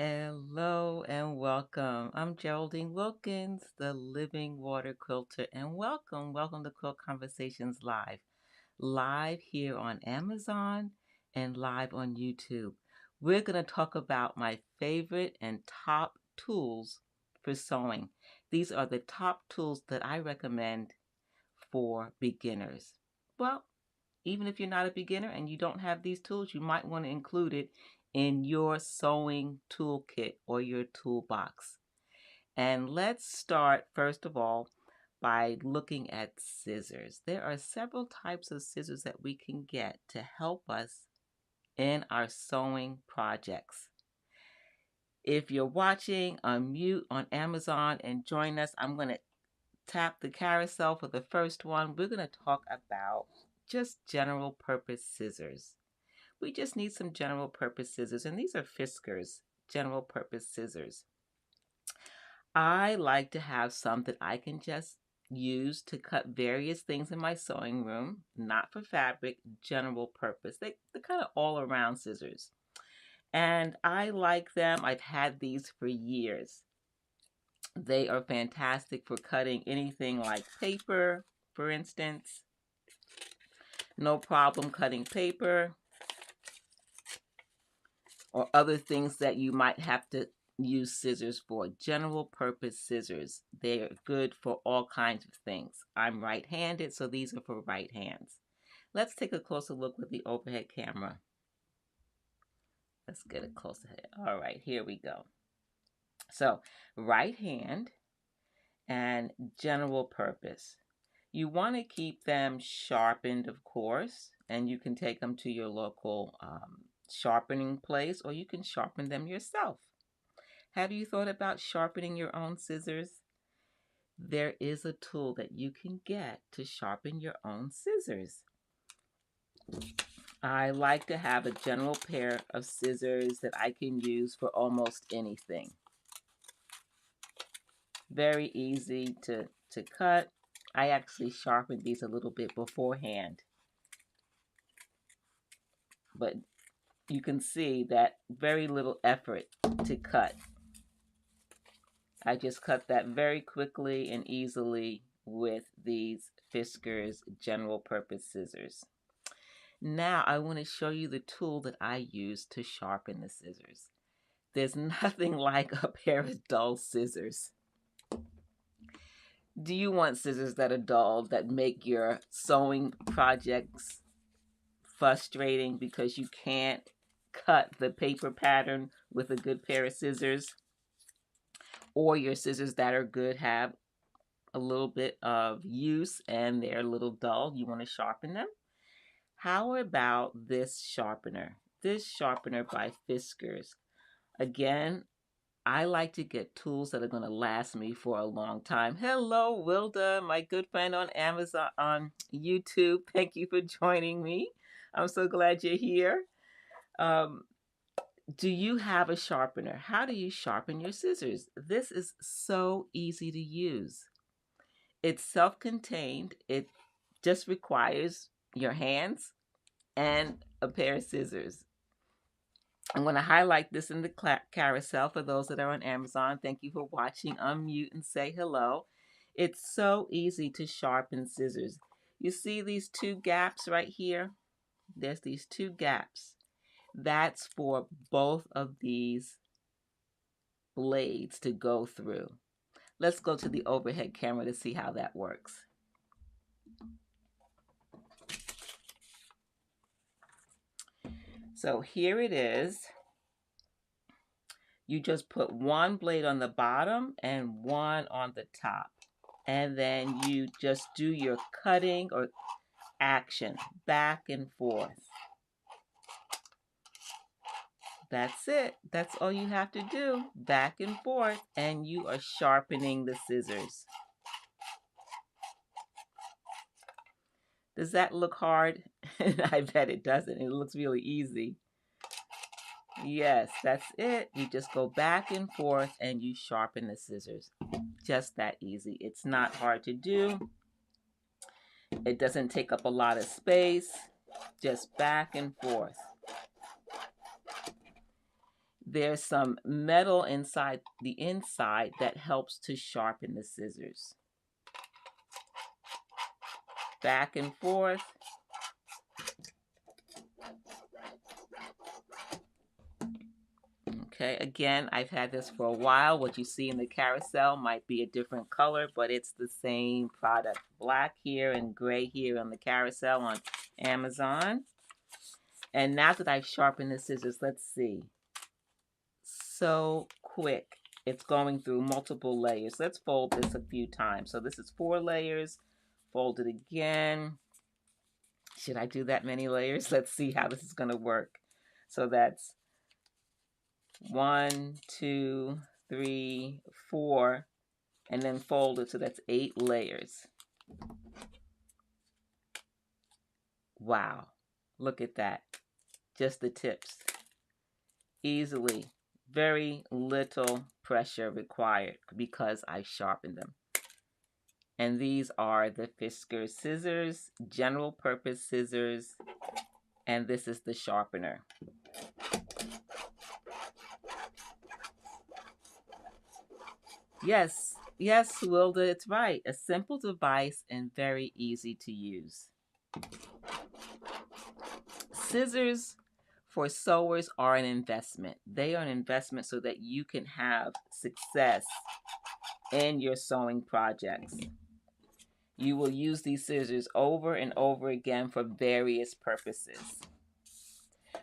Hello and welcome. I'm Geraldine Wilkins, the Living Water Quilter, and welcome to Quilt Conversations live here on Amazon and live on YouTube. We're going to talk about my favorite and top tools for sewing. These are the top tools that I recommend for beginners. Well, even if you're not a beginner and you don't have these tools, you might want to include it in your sewing toolkit or your toolbox. And let's start, first of all, by looking at scissors. There are several types of scissors that we can get to help us in our sewing projects. If you're watching, unmute on Amazon and join us. I'm going to tap the carousel for the first one. We're going to talk about just general purpose scissors. We just need some general purpose scissors, and these are Fiskars general purpose scissors. I like to have some that I can just use to cut various things in my sewing room, not for fabric, general purpose. They're kind of all around scissors. And I like them. I've had these for years. They are fantastic for cutting anything like paper, for instance. No problem cutting paper or other things that you might have to use scissors for. General purpose scissors. They are good for all kinds of things. I'm right-handed, so these are for right hands. Let's take a closer look with the overhead camera. Let's get a closer look. All right, here we go. So, right hand and general purpose. You want to keep them sharpened, of course, and you can take them to your local sharpening place, or you can sharpen them yourself. Have you thought about sharpening your own scissors? There is a tool that you can get to sharpen your own scissors. I like to have a general pair of scissors that I can use for almost anything. Very easy to cut. I actually sharpened these a little bit beforehand. But you can see that very little effort to cut. I just cut that very quickly and easily with these Fiskars general purpose scissors. Now I want to show you the tool that I use to sharpen the scissors. There's nothing like a pair of dull scissors. Do you want scissors that are dull, that make your sewing projects frustrating because you can't cut the paper pattern with a good pair of scissors? Or your scissors that are good have a little bit of use and they're a little dull, you want to sharpen them? How about this sharpener? This sharpener by Fiskars. Again, I like to get tools that are going to last me for a long time. Hello, Wilda, my good friend on Amazon, on YouTube. Thank you for joining me. I'm so glad you're here. Do you have a sharpener? How do you sharpen your scissors? This is so easy to use. It's self-contained. It just requires your hands and a pair of scissors. I'm going to highlight this in the carousel for those that are on Amazon. Thank you for watching. Unmute and say hello. It's so easy to sharpen scissors. You see these two gaps right here? There's these two gaps. That's for both of these blades to go through. Let's go to the overhead camera to see how that works. So here it is. You just put one blade on the bottom and one on the top. And then you just do your cutting or action back and forth. That's it. That's all you have to do. Back and forth, and you are sharpening the scissors. Does that look hard? I bet it doesn't. It looks really easy. Yes, that's it. You just go back and forth and you sharpen the scissors. Just that easy. It's not hard to do. It doesn't take up a lot of space. Just back and forth. There's some metal inside the inside that helps to sharpen the scissors. Back and forth. Okay, again, I've had this for a while. What you see in the carousel might be a different color, but it's the same product. Black here and gray here on the carousel on Amazon. And now that I've sharpened the scissors, let's see. So quick. It's going through multiple layers. Let's fold this a few times. So this is 4 layers. Fold it again. Should I do that many layers? Let's see how this is going to work. So that's 1, 2, 3, 4, and then fold it. So that's 8 layers. Wow. Look at that. Just the tips. Easily. Very little pressure required because I sharpened them. And these are the Fiskars scissors, general purpose scissors, and this is the sharpener. Yes, Wilda, it's right. A simple device and very easy to use. Scissors for sewers are an investment. They are an investment so that you can have success in your sewing projects. You will use these scissors over and over again for various purposes.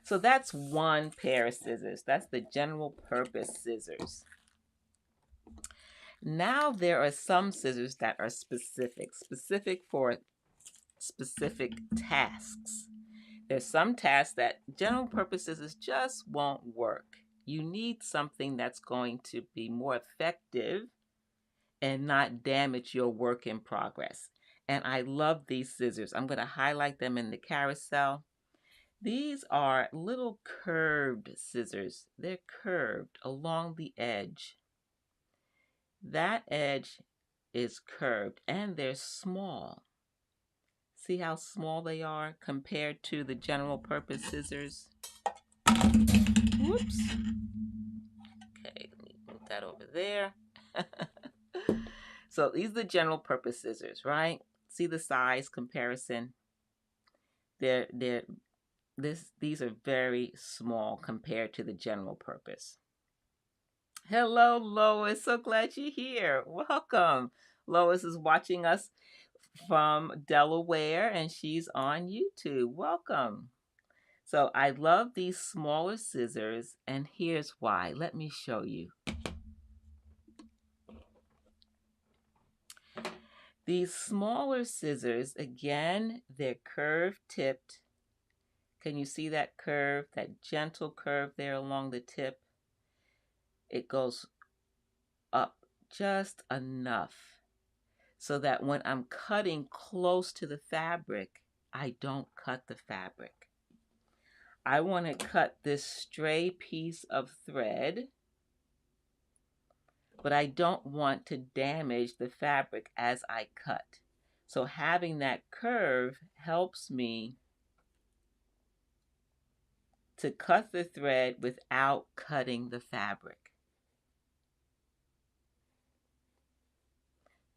So that's one pair of scissors. That's the general purpose scissors. Now there are some scissors that are specific for specific tasks. There's some tasks that general purpose scissors just won't work. You need something that's going to be more effective and not damage your work in progress. And I love these scissors. I'm going to highlight them in the carousel. These are little curved scissors. They're curved along the edge. That edge is curved and they're small. See how small they are compared to the general purpose scissors? Whoops. Okay, let me move that over there. So these are the general purpose scissors, right? See the size comparison? These are very small compared to the general purpose. Hello, Lois. So glad you're here. Welcome. Lois is watching us from Delaware and she's on YouTube. Welcome. So I love these smaller scissors and here's why. Let me show you. These smaller scissors, again, they're curved tipped. Can you see that curve, that gentle curve there along the tip? It goes up just enough so that when I'm cutting close to the fabric, I don't cut the fabric. I want to cut this stray piece of thread, but I don't want to damage the fabric as I cut. So having that curve helps me to cut the thread without cutting the fabric.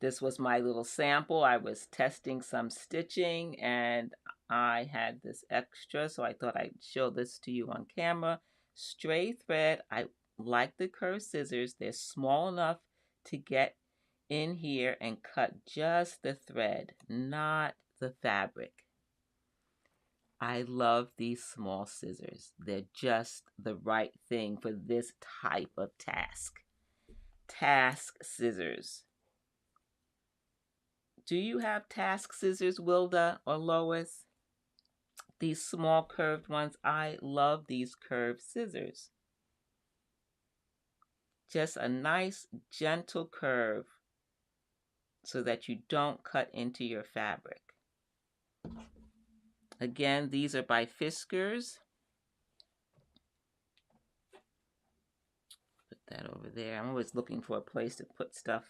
This was my little sample. I was testing some stitching and I had this extra, so I thought I'd show this to you on camera. Stray thread. I like the curved scissors. They're small enough to get in here and cut just the thread, not the fabric. I love these small scissors. They're just the right thing for this type of task. Task scissors. Do you have task scissors, Wilda or Lois? These small curved ones, I love these curved scissors. Just a nice gentle curve so that you don't cut into your fabric. Again, these are by Fiskars. Put that over there. I'm always looking for a place to put stuff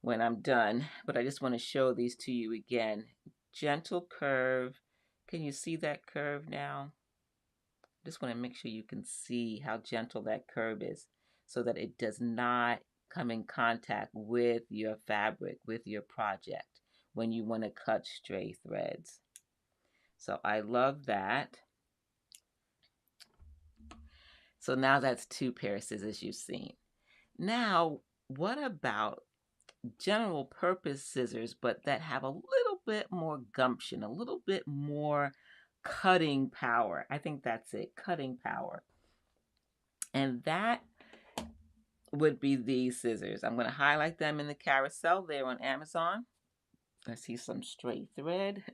when I'm done, but I just want to show these to you again. Gentle curve. Can you see that curve now? Just want to make sure you can see how gentle that curve is so that it does not come in contact with your fabric, with your project when you want to cut stray threads. So I love that. So now that's 2 pair of scissors you've seen. Now, what about general purpose scissors, but that have a little bit more gumption, a little bit more cutting power? I think that's it, cutting power. And that would be these scissors. I'm going to highlight them in the carousel there on Amazon. I see some straight thread.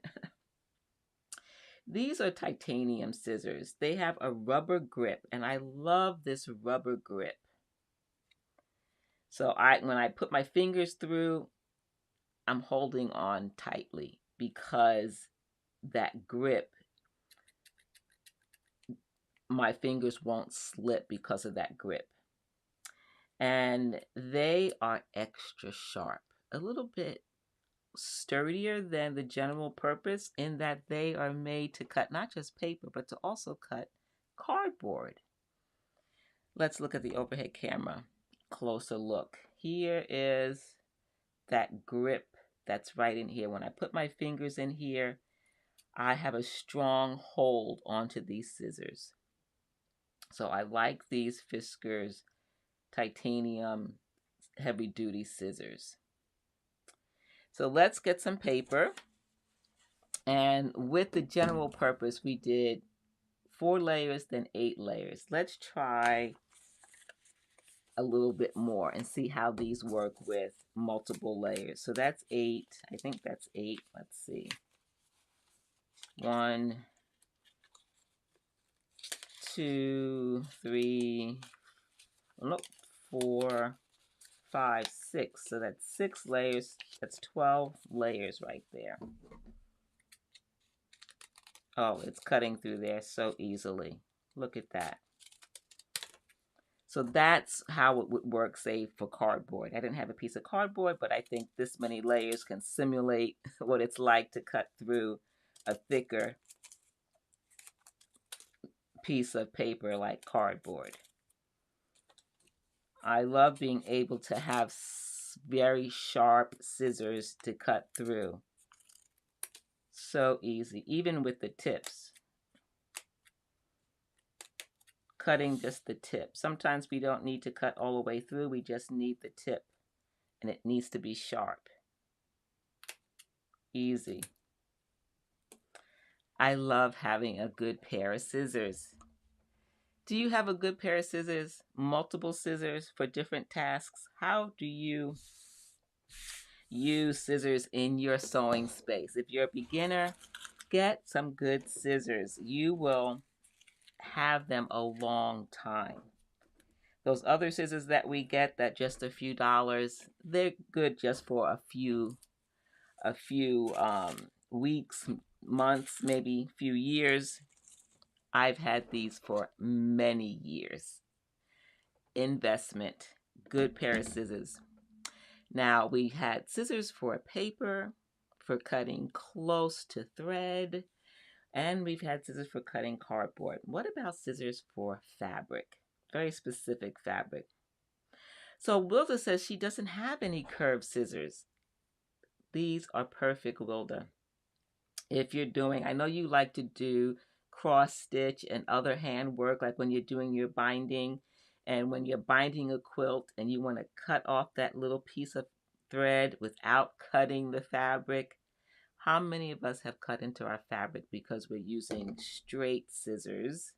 These are titanium scissors. They have a rubber grip, and I love this rubber grip. So when I put my fingers through, I'm holding on tightly because that grip, my fingers won't slip because of that grip. And they are extra sharp, a little bit sturdier than the general purpose in that they are made to cut not just paper, but to also cut cardboard. Let's look at the overhead camera. Closer look. Here is that grip that's right in here. When I put my fingers in here, I have a strong hold onto these scissors. So I like these Fiskars titanium heavy duty scissors. So let's get some paper. And with the general purpose, we did 4 layers, then 8 layers. Let's try a little bit more and see how these work with multiple layers. So that's 8. I think that's 8. Let's see. 1, 2, 3, nope, 4, 5, 6. So that's 6 layers. That's 12 layers right there. Oh, it's cutting through there so easily. Look at that. So that's how it would work, say, for cardboard. I didn't have a piece of cardboard, but I think this many layers can simulate what it's like to cut through a thicker piece of paper like cardboard. I love being able to have very sharp scissors to cut through. So easy, even with the tips. Cutting just the tip. Sometimes we don't need to cut all the way through. We just need the tip, and it needs to be sharp. Easy. I love having a good pair of scissors. Do you have a good pair of scissors? Multiple scissors for different tasks? How do you use scissors in your sewing space? If you're a beginner, get some good scissors. You will have them a long time. Those other scissors that we get that just a few dollars, they're good just for a few weeks, months, maybe few years. I've had these for many years. Investment, good pair of scissors. Now we had scissors for paper, for cutting close to thread, and we've had scissors for cutting cardboard. What about scissors for fabric? Very specific fabric. So Wilda says she doesn't have any curved scissors. These are perfect, Wilda. If you're doing, I know you like to do cross stitch and other hand work, like when you're doing your binding, and when you're binding a quilt and you want to cut off that little piece of thread without cutting the fabric. How many of us have cut into our fabric because we're using straight scissors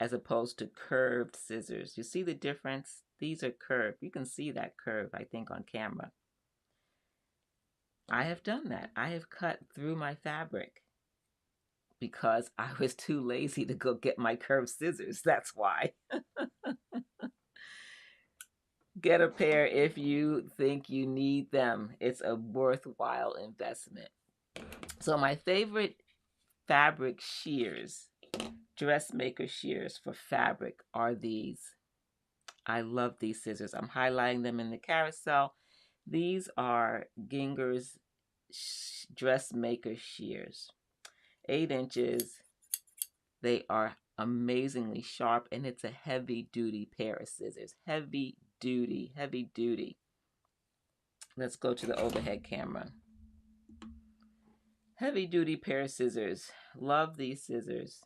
as opposed to curved scissors? You see the difference? These are curved. You can see that curve, I think, on camera. I have done that. I have cut through my fabric because I was too lazy to go get my curved scissors. That's why. Get a pair if you think you need them. It's a worthwhile investment. So my favorite fabric shears, dressmaker shears for fabric, are these. I love these scissors. I'm highlighting them in the carousel. These are Ginghers dressmaker shears. 8 inches. They are amazingly sharp, and it's a heavy-duty pair of scissors. Heavy duty, heavy duty. Let's go to the overhead camera. Heavy-duty pair of scissors. Love these scissors.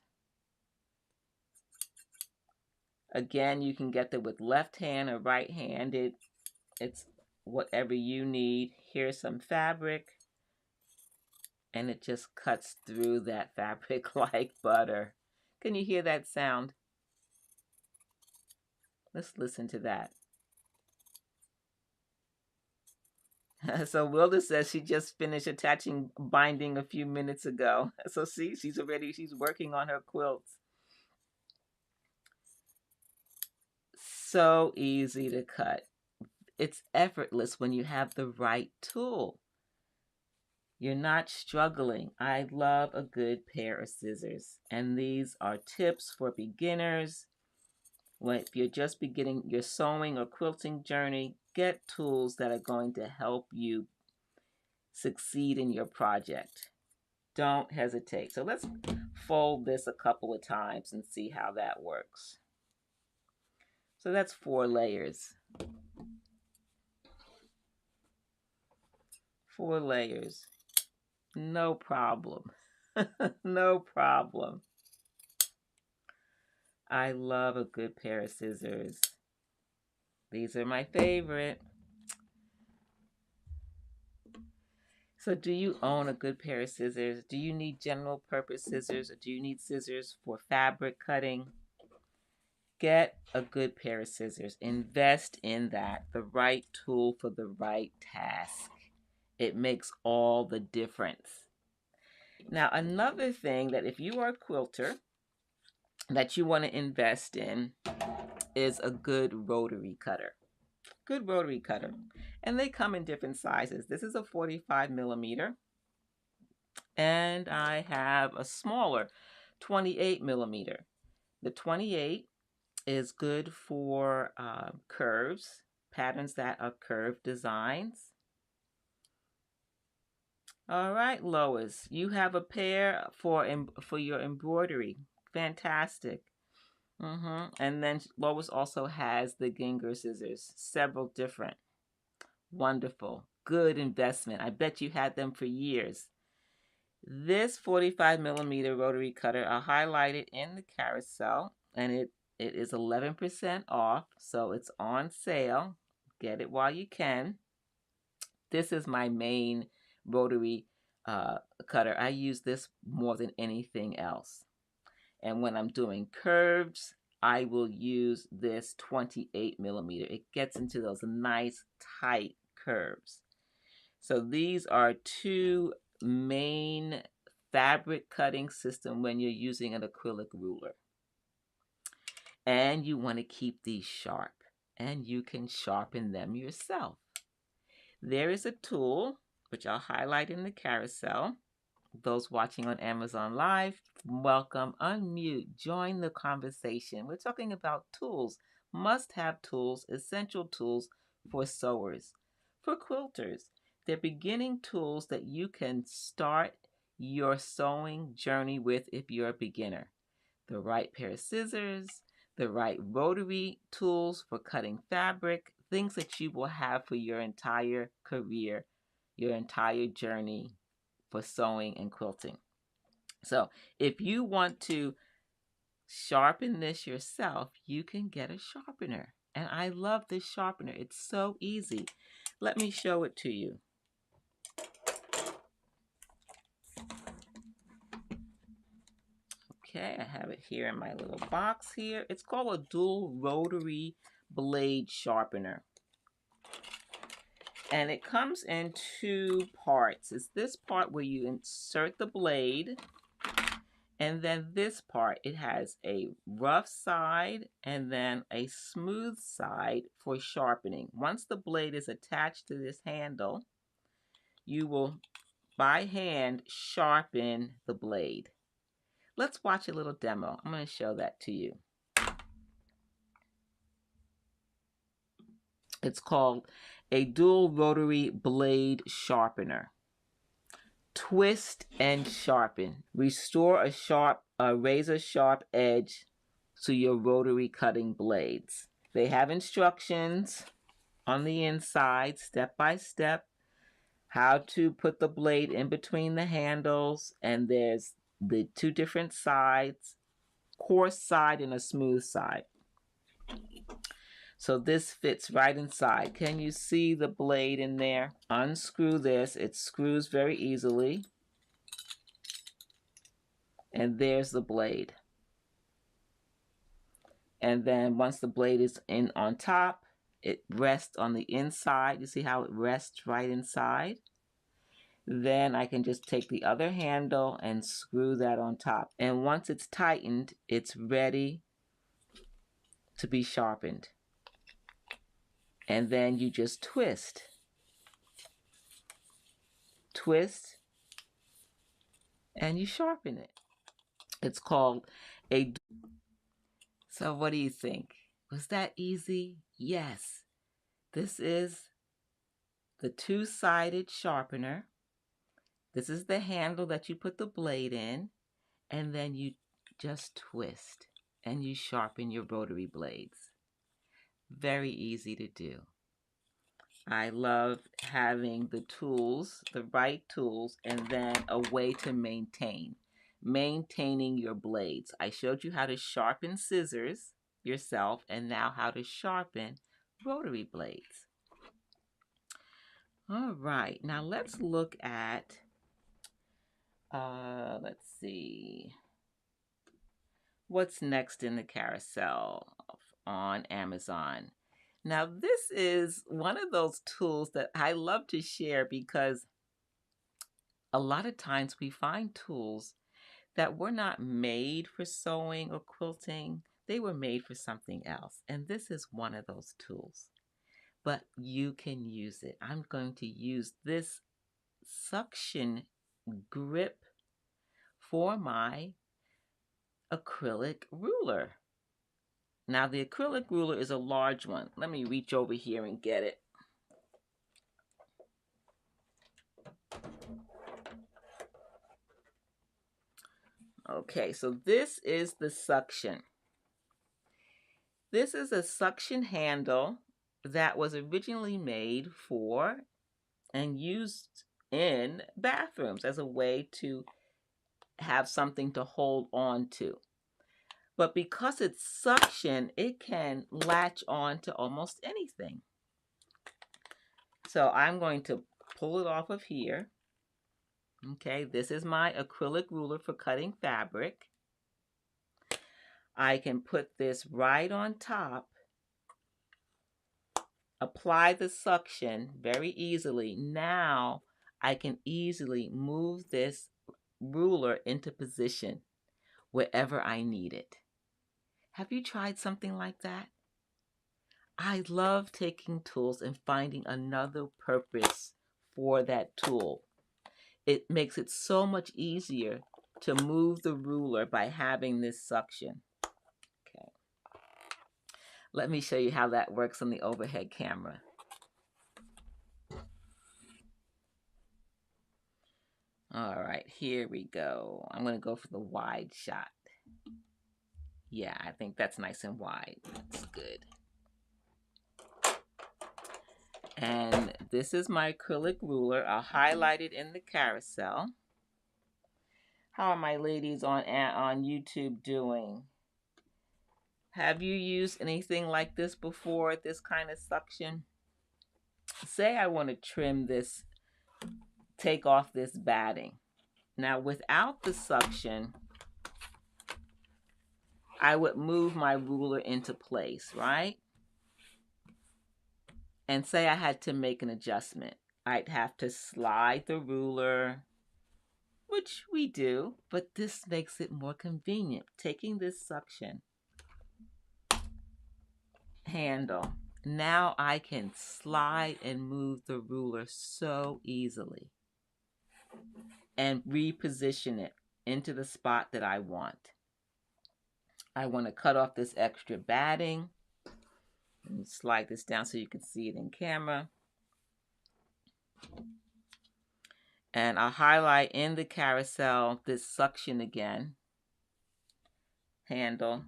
Again, you can get them with left hand or right-handed. It's whatever you need. Here's some fabric, and it just cuts through that fabric like butter. Can you hear that sound? Let's listen to that. So Wilda says she just finished attaching binding a few minutes ago. So see, she's working on her quilts. So easy to cut. It's effortless when you have the right tool. You're not struggling. I love a good pair of scissors. And these are tips for beginners. If you're just beginning your sewing or quilting journey, get tools that are going to help you succeed in your project. Don't hesitate. So let's fold this a couple of times and see how that works. So that's 4 layers. 4 layers. No problem. No problem. I love a good pair of scissors. These are my favorite. So do you own a good pair of scissors? Do you need general purpose scissors, or do you need scissors for fabric cutting? Get a good pair of scissors. Invest in that. The right tool for the right task. It makes all the difference. Now, another thing that if you are a quilter that you want to invest in is a good rotary cutter. Good rotary cutter. And they come in different sizes. This is a 45 millimeter. And I have a smaller 28 millimeter. The 28 is good for curves, patterns that are curved designs. All right, Lois, you have a pair for your embroidery. Fantastic. And then Lois also has the Ginghers scissors, several different. Wonderful. Good investment. I bet you had them for years. This 45 millimeter rotary cutter, I'll highlight it in the carousel, and it is 11% off, so it's on sale. Get it while you can. This is my main rotary cutter. I use this more than anything else. And when I'm doing curves, I will use this 28 millimeter. It gets into those nice tight curves. So these are 2 main fabric cutting system when you're using an acrylic ruler. And you want to keep these sharp, and you can sharpen them yourself. There is a tool, which I'll highlight in the carousel. Those watching on Amazon Live, welcome, unmute, join the conversation. We're talking about tools, must-have tools, essential tools for sewers, for quilters. They're beginning tools that you can start your sewing journey with if you're a beginner. The right pair of scissors, the right rotary tools for cutting fabric, things that you will have for your entire career, your entire journey for sewing and quilting. So if you want to sharpen this yourself, you can get a sharpener. And I love this sharpener. It's so easy. Let me show it to you. Okay, I have it here in my little box here. It's called a dual rotary blade sharpener. And it comes in 2 parts. It's this part where you insert the blade, and then this part, it has a rough side and then a smooth side for sharpening. Once the blade is attached to this handle, you will, by hand, sharpen the blade. Let's watch a little demo. I'm going to show that to you. It's called a dual rotary blade sharpener. Twist and sharpen. Restore a sharp a razor sharp edge to your rotary cutting blades. They have instructions on the inside, step by step, how to put the blade in between the handles, and there's the two different sides, coarse side and a smooth side. So this fits right inside. Can you see the blade in there? Unscrew this. It screws very easily. And there's the blade. And then once the blade is in on top, it rests on the inside. You see how it rests right inside? Then I can just take the other handle and screw that on top. And once it's tightened, it's ready to be sharpened. And then you just twist. Twist, and you sharpen it. It's called a... So what do you think? Was that easy? Yes. This is the two-sided sharpener. This is the handle that you put the blade in, and then you just twist and you sharpen your rotary blades. Very easy to do. I love having the tools, the right tools, and then a way to maintaining your blades. I showed you how to sharpen scissors yourself, and now how to sharpen rotary blades. All right, now let's look at, let's see, what's next in the carousel on Amazon. Now, this is one of those tools that I love to share because a lot of times we find tools that were not made for sewing or quilting. They were made for something else. And this is one of those tools. But you can use it. I'm going to use this suction grip for my acrylic ruler. Now, the acrylic ruler is a large one. Let me reach over here and get it. Okay, so this is the suction. This is a suction handle that was originally made for and used in bathrooms as a way to have something to hold on to. But because it's suction, it can latch on to almost anything. So I'm going to pull it off of here. Okay, this is my acrylic ruler for cutting fabric. I can put this right on top, apply the suction very easily. Now I can easily move this ruler into position wherever I need it. Have you tried something like that? I love taking tools and finding another purpose for that tool. It makes it so much easier to move the ruler by having this suction. Okay. Let me show you how that works on the overhead camera. All right, here we go. I'm going to go for the wide shot. Yeah, I think that's nice and wide. That's good. And this is my acrylic ruler. I'll highlight it in the carousel. How are my ladies on YouTube doing? Have you used anything like this before, this kind of suction? Say I want to trim this, take off this batting. Now, without the suction, I would move my ruler into place, right? And say I had to make an adjustment. I'd have to slide the ruler, which we do, but this makes it more convenient. Taking this suction handle, now I can slide and move the ruler so easily and reposition it into the spot that I want. I want to cut off this extra batting. Let me slide this down so you can see it in camera. And I'll highlight in the carousel this suction again. handle.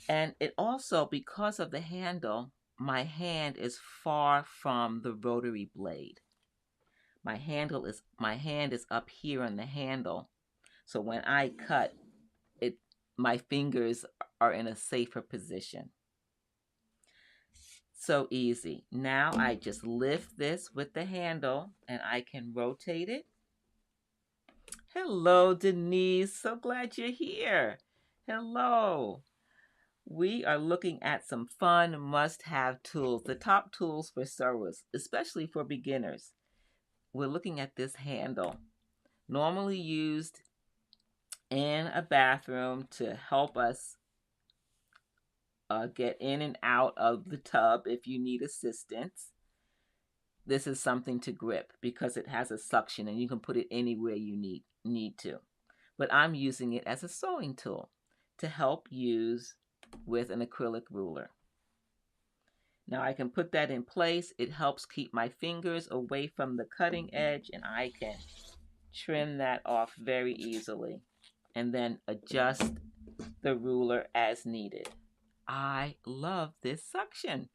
And it also, because of the handle, my hand is far from the rotary blade. My hand is up here on the handle. So when I cut it, my fingers are in a safer position. So easy. Now I just lift this with the handle and I can rotate it. Hello, Denise. So glad you're here. Hello. We are looking at some fun must-have tools, the top tools for sewers, especially for beginners. We're looking at this handle, normally used in a bathroom to help us get in and out of the tub if you need assistance. This is something to grip because it has a suction and you can put it anywhere you need to. But I'm using it as a sewing tool to help use with an acrylic ruler. Now I can put that in place. It helps keep my fingers away from the cutting edge, and I can trim that off very easily and then adjust the ruler as needed. I love this suction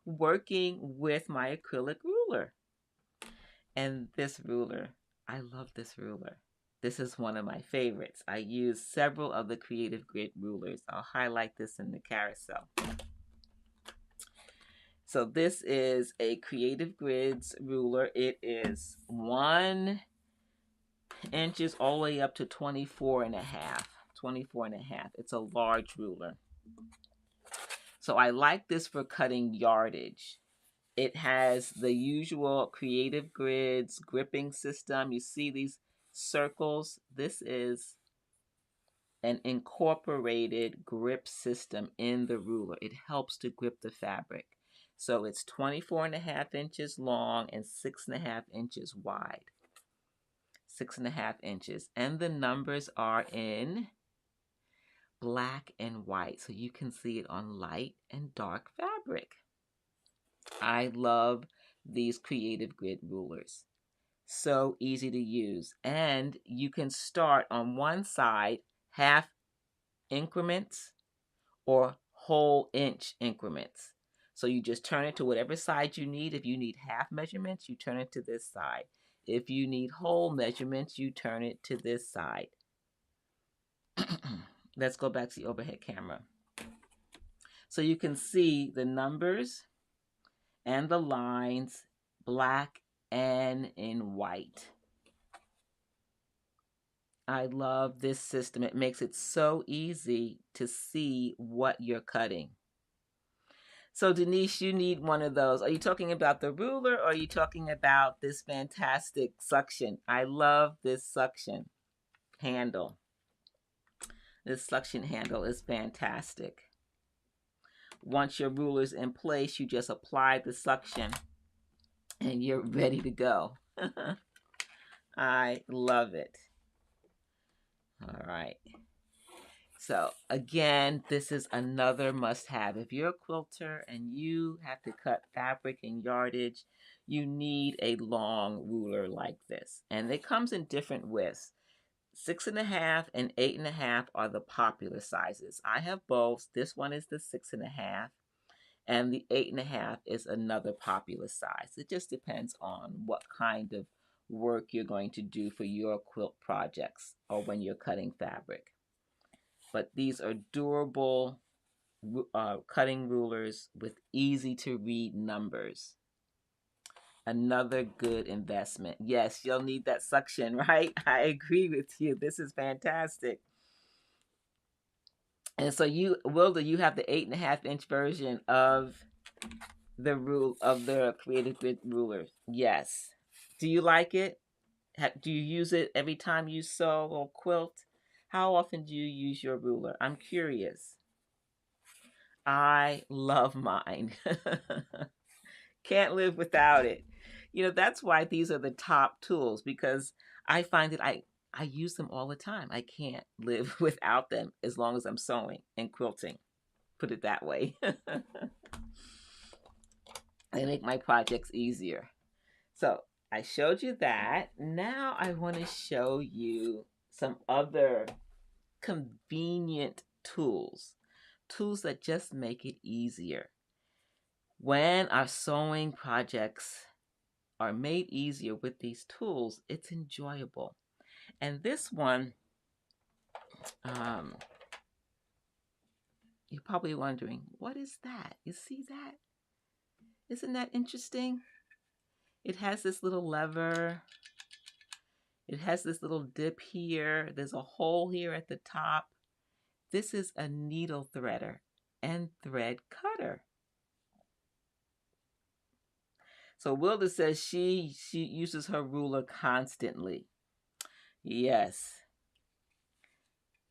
working with my acrylic ruler. And this ruler, I love this ruler. This is one of my favorites. I use several of the Creative Grid rulers. I'll highlight this in the carousel. So this is a Creative Grids ruler. It is 1 inches all the way up to 24 and a half. 24 and a half. It's a large ruler. So I like this for cutting yardage. It has the usual Creative Grids gripping system. You see these circles? This is an incorporated grip system in the ruler. It helps to grip the fabric. So it's 24 and a half inches long and 6.5 inches wide. 6.5 inches. And the numbers are in black and white, so you can see it on light and dark fabric. I love these Creative Grid rulers. So easy to use. And you can start on one side, half increments or whole inch increments. So you just turn it to whatever side you need. If you need half measurements, you turn it to this side. If you need whole measurements, you turn it to this side. Let's go back to the overhead camera. So you can see the numbers and the lines, black and in white. I love this system. It makes it so easy to see what you're cutting. So Denise, you need one of those. Are you talking about the ruler or are you talking about this fantastic suction? I love this suction handle. This suction handle is fantastic. Once your ruler's in place, you just apply the suction and you're ready to go. I love it. All right. So again, this is another must-have. If you're a quilter and you have to cut fabric and yardage, you need a long ruler like this. And it comes in different widths. 6.5 and 8.5 are the popular sizes. I have both. This one is the 6.5 and the 8.5 is another popular size. It just depends on what kind of work you're going to do for your quilt projects or when you're cutting fabric. But these are durable cutting rulers with easy to read numbers. Another good investment. Yes, you'll need that suction, right? I agree with you. This is fantastic. And so you, Wilda, you have the 8.5 inch version of the Creative Grid ruler. Yes. Do you like it? Do you use it every time you sew or quilt? How often do you use your ruler? I'm curious. I love mine. Can't live without it. You know, that's why these are the top tools, because I find that I use them all the time. I can't live without them as long as I'm sewing and quilting. Put it that way. They make my projects easier. So I showed you that. Now I want to show you some other convenient tools, tools that just make it easier. When our sewing projects are made easier with these tools, it's enjoyable. And this one, you're probably wondering, what is that? You see that? Isn't that interesting? It has this little lever. It has this little dip here. There's a hole here at the top. This is a needle threader and thread cutter. So Wilda says she uses her ruler constantly. Yes.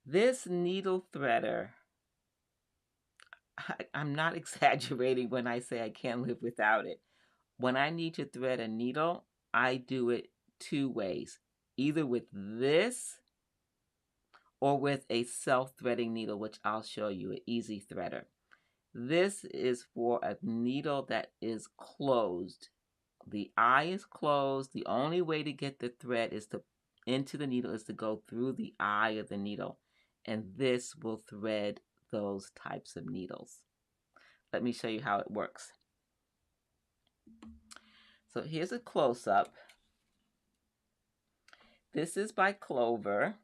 This needle threader, I'm not exaggerating when I say I can't live without it. When I need to thread a needle, I do it two ways. Either with this or with a self-threading needle, which I'll show you, an easy threader. This is for a needle that is closed. The eye is closed. The only way to get the thread into the needle is to go through the eye of the needle. And this will thread those types of needles. Let me show you how it works. So here's a close-up. This is by Clover.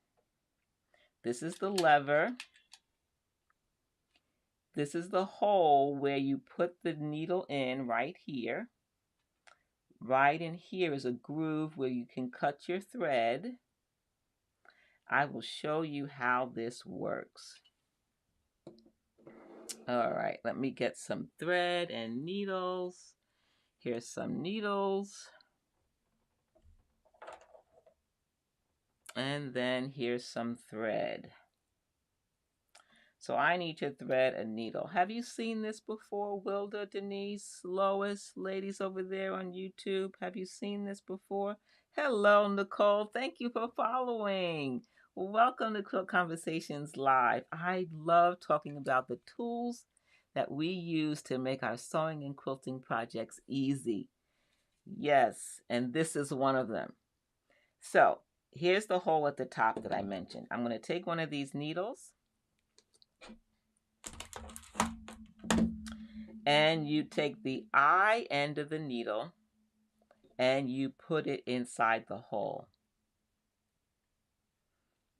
This is the lever. This is the hole where you put the needle in right here. Right in here is a groove where you can cut your thread. I will show you how this works. All right, let me get some thread and needles. Here's some needles. And then here's some thread. So I need to thread a needle. Have you seen this before, Wilda, Denise, Lois, ladies over there on YouTube? Have you seen this before? Hello, Nicole. Thank you for following. Welcome to Quilt Conversations Live. I love talking about the tools that we use to make our sewing and quilting projects easy. Yes, and this is one of them. So here's the hole at the top that I mentioned. I'm going to take one of these needles. And you take the eye end of the needle and you put it inside the hole.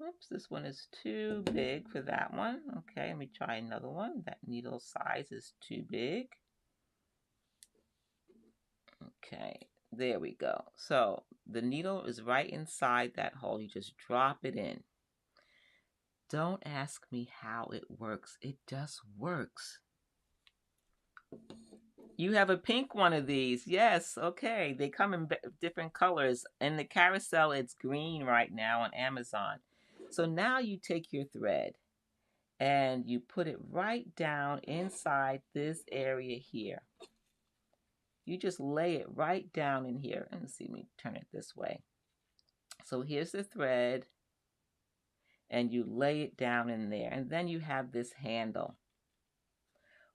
Oops, this one is too big for that one. Okay, let me try another one. That needle size is too big. Okay, there we go. So the needle is right inside that hole. You just drop it in. Don't ask me how it works. It just works. You have a pink one of these. Yes, okay. They come in different colors. In the carousel, it's green right now on Amazon. So now you take your thread and you put it right down inside this area here. You just lay it right down in here. Let's see, let me turn it this way. So here's the thread and you lay it down in there. And then you have this handle.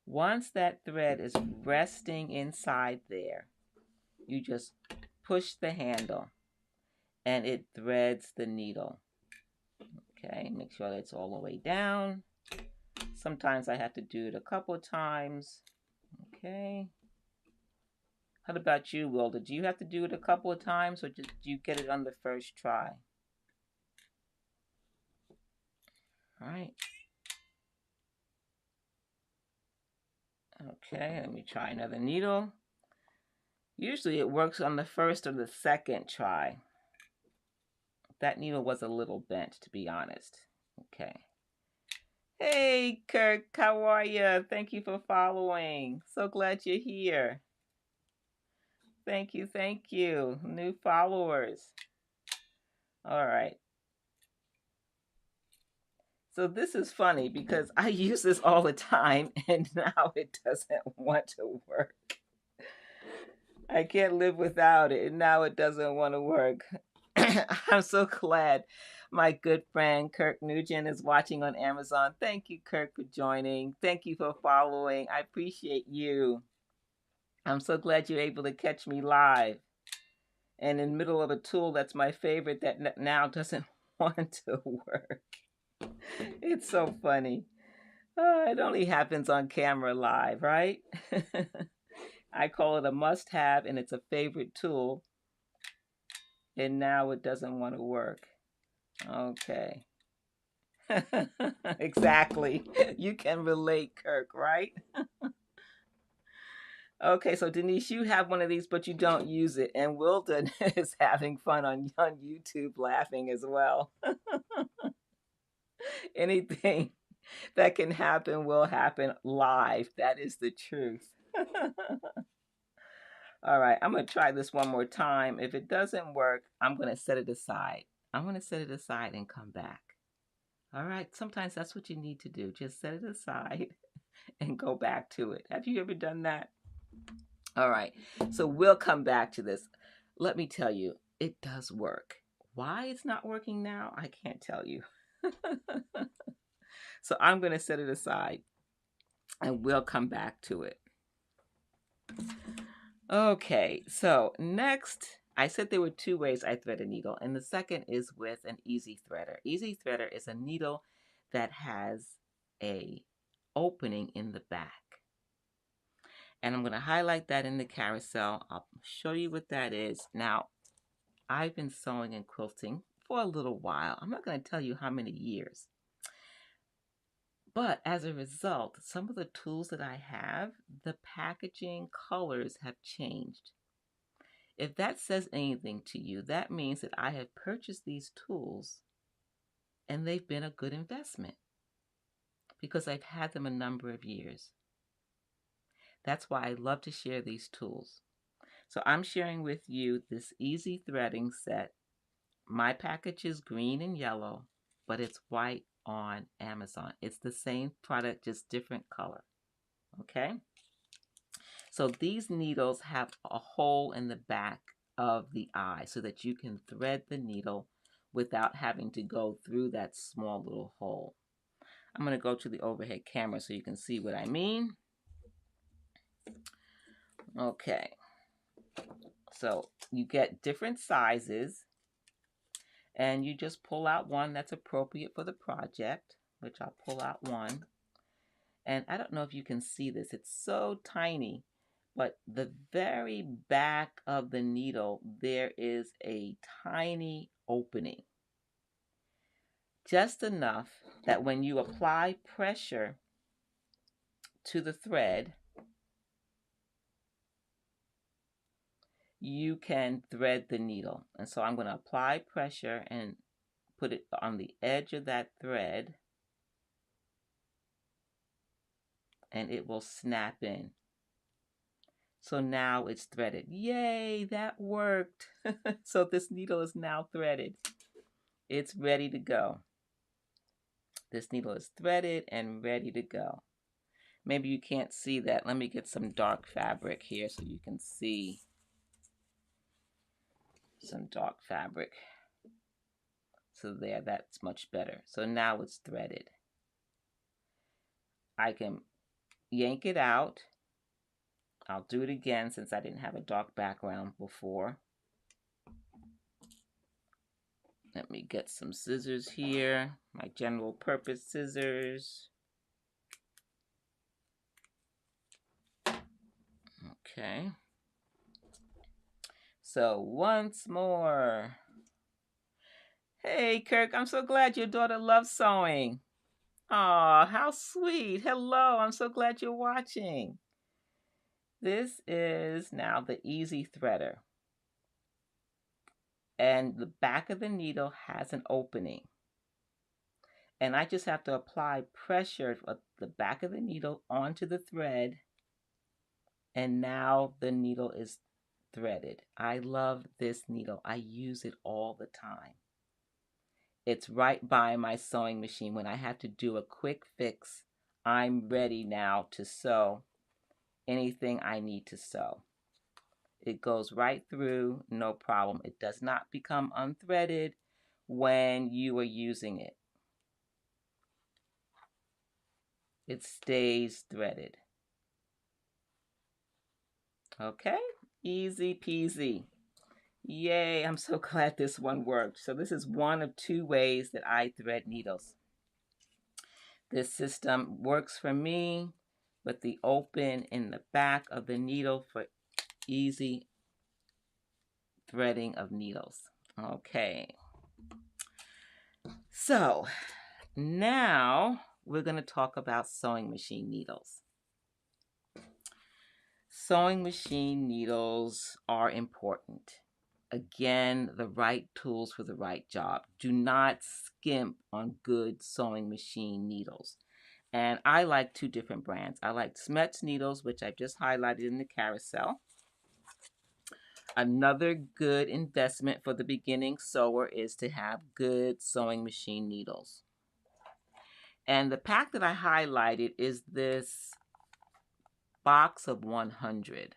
Once that thread is resting inside there, you just push the handle and it threads the needle. Okay, make sure that's all the way down. Sometimes I have to do it a couple of times. Okay. How about you, Wilda? Do you have to do it a couple of times or do you get it on the first try? All right. Okay, let me try another needle. Usually it works on the first or the second try. That needle was a little bent, to be honest. Okay. Hey, Kirk, how are you? Thank you for following. So glad you're here. Thank you, thank you. New followers. All right. So this is funny because I use this all the time and now it doesn't want to work. I can't live without it and now it doesn't want to work. I'm so glad my good friend Kirk Nugent is watching on Amazon. Thank you, Kirk, for joining. Thank you for following. I appreciate you. I'm so glad you're able to catch me live and in the middle of a tool that's my favorite that now doesn't want to work. It's so funny. It only happens on camera live, right? I call it a must-have, and it's a favorite tool. And now it doesn't want to work. Okay. Exactly. You can relate, Kirk, right? Okay, so Denise, you have one of these, but you don't use it. And Wilton is having fun on YouTube laughing as well. Anything that can happen will happen live. That is the truth. All right, I'm going to try this one more time. If it doesn't work, I'm going to set it aside. I'm going to set it aside and come back. All right, sometimes that's what you need to do. Just set it aside and go back to it. Have you ever done that? All right, so we'll come back to this. Let me tell you, it does work. Why it's not working now, I can't tell you. So I'm going to set it aside and we'll come back to it. Okay, so next, I said there were two ways I thread a needle, and the second is with an Ezy Threader. Ezy Threader is a needle that has a opening in the back. And I'm going to highlight that in the carousel. I'll show you what that is. Now, I've been sewing and quilting for a little while. I'm not going to tell you how many years. But as a result, some of the tools that I have, the packaging colors have changed. If that says anything to you, that means that I have purchased these tools and they've been a good investment because I've had them a number of years. That's why I love to share these tools. So I'm sharing with you this easy threading set. My package is green and yellow, but it's white on Amazon. It's the same product, just different color. Okay? So these needles have a hole in the back of the eye so that you can thread the needle without having to go through that small little hole. I'm going to go to the overhead camera so you can see what I mean. Okay. So you get different sizes and you just pull out one that's appropriate for the project, which I'll pull out one. And I don't know if you can see this. It's so tiny. But the very back of the needle, there is a tiny opening. Just enough that when you apply pressure to the thread, you can thread the needle. And so I'm going to apply pressure and put it on the edge of that thread. And it will snap in. So now it's threaded. Yay, that worked. So this needle is now threaded. It's ready to go. This needle is threaded and ready to go. Maybe you can't see that. Let me get some dark fabric here so you can see some dark fabric. So there, that's much better. So now it's threaded. I can yank it out. I'll do it again since I didn't have a dark background before. Let me get some scissors here, my general purpose scissors. Okay. So once more. Hey, Kirk, I'm so glad your daughter loves sewing. Aw, how sweet. Hello, I'm so glad you're watching. This is now the Ezy Threader. And the back of the needle has an opening. And I just have to apply pressure of the back of the needle onto the thread. And now the needle is threaded. I love this needle. I use it all the time. It's right by my sewing machine. When I have to do a quick fix, I'm ready now to sew anything I need to sew. It goes right through, no problem. It does not become unthreaded when you are using it. It stays threaded. Okay, easy peasy. Yay, I'm so glad this one worked. So this is one of two ways that I thread needles. This system works for me with the open in the back of the needle for easy threading of needles. Okay. So now we're going to talk about sewing machine needles. Sewing machine needles are important. Again, the right tools for the right job. Do not skimp on good sewing machine needles. And I like two different brands. I like Schmetz needles, which I've just highlighted in the carousel. Another good investment for the beginning sewer is to have good sewing machine needles. And the pack that I highlighted is this box of 100.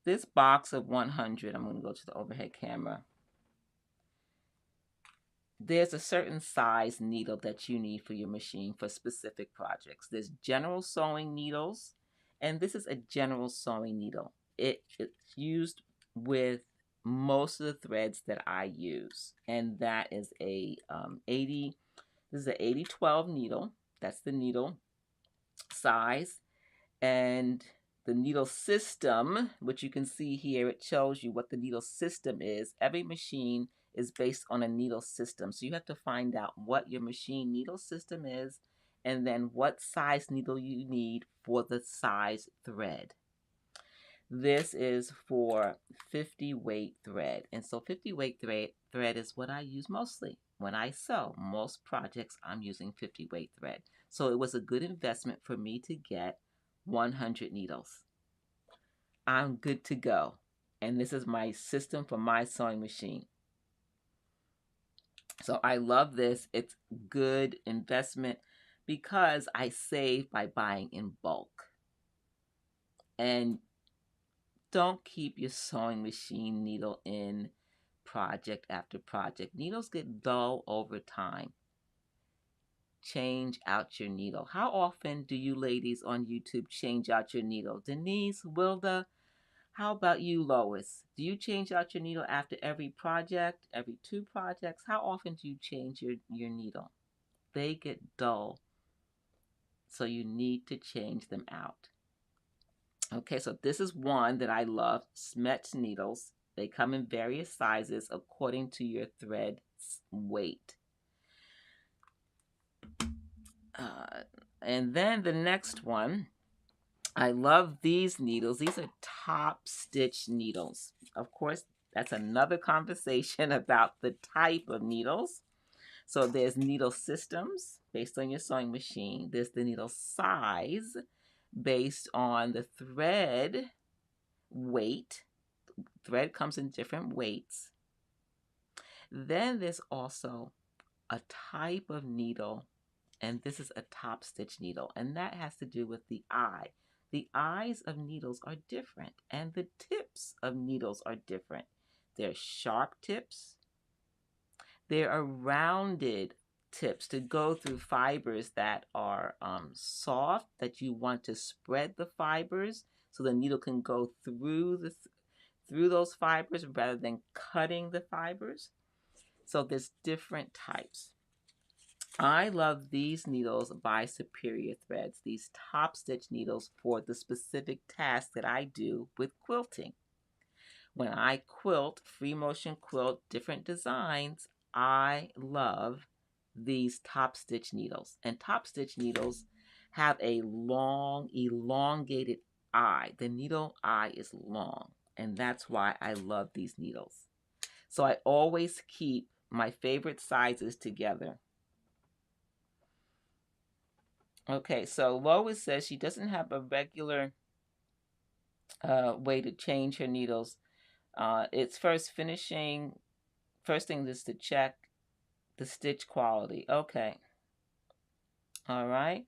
This box of 100, I'm going to go to the overhead camera. There's a certain size needle that you need for your machine for specific projects. There's general sewing needles, and this is a general sewing needle. It's used with most of the threads that I use, and that is a 80. This is an 80-12 needle. That's the needle size, and the needle system, which you can see here, it shows you what the needle system is. Every machine is based on a needle system. So you have to find out what your machine needle system is and then what size needle you need for the size thread. This is for 50 weight thread. And so 50 weight thread is what I use mostly. When I sew most projects, I'm using 50 weight thread. So it was a good investment for me to get 100 needles. I'm good to go. And this is my system for my sewing machine. So I love this. It's good investment because I save by buying in bulk. And don't keep your sewing machine needle in project after project. Needles get dull over time. Change out your needle. How often do you ladies on YouTube change out your needle? Denise, Wilda, how about you, Lois? Do you change out your needle after every project, every 2 projects? How often do you change your needle? They get dull, so you need to change them out. Okay, so this is one that I love, Schmetz needles. They come in various sizes according to your thread's weight. And then the next one, I love these needles. These are Topstitch needles. Of course, that's another conversation about the type of needles. So there's needle systems based on your sewing machine. There's the needle size based on the thread weight. Thread comes in different weights. Then there's also a type of needle, and this is a Topstitch needle, and that has to do with the eye. The eyes of needles are different, and the tips of needles are different. They're sharp tips. There are rounded tips to go through fibers that are soft, that you want to spread the fibers so the needle can go through those fibers rather than cutting the fibers. So there's different types. I love these needles by Superior Threads, these Topstitch needles for the specific task that I do with quilting. When I quilt, free motion quilt, different designs, I love these Topstitch needles. And Topstitch needles have a long, elongated eye. The needle eye is long, and that's why I love these needles. So I always keep my favorite sizes together. Okay, so Lois says she doesn't have a regular way to change her needles. It's first thing is to check the stitch quality. Okay. All right.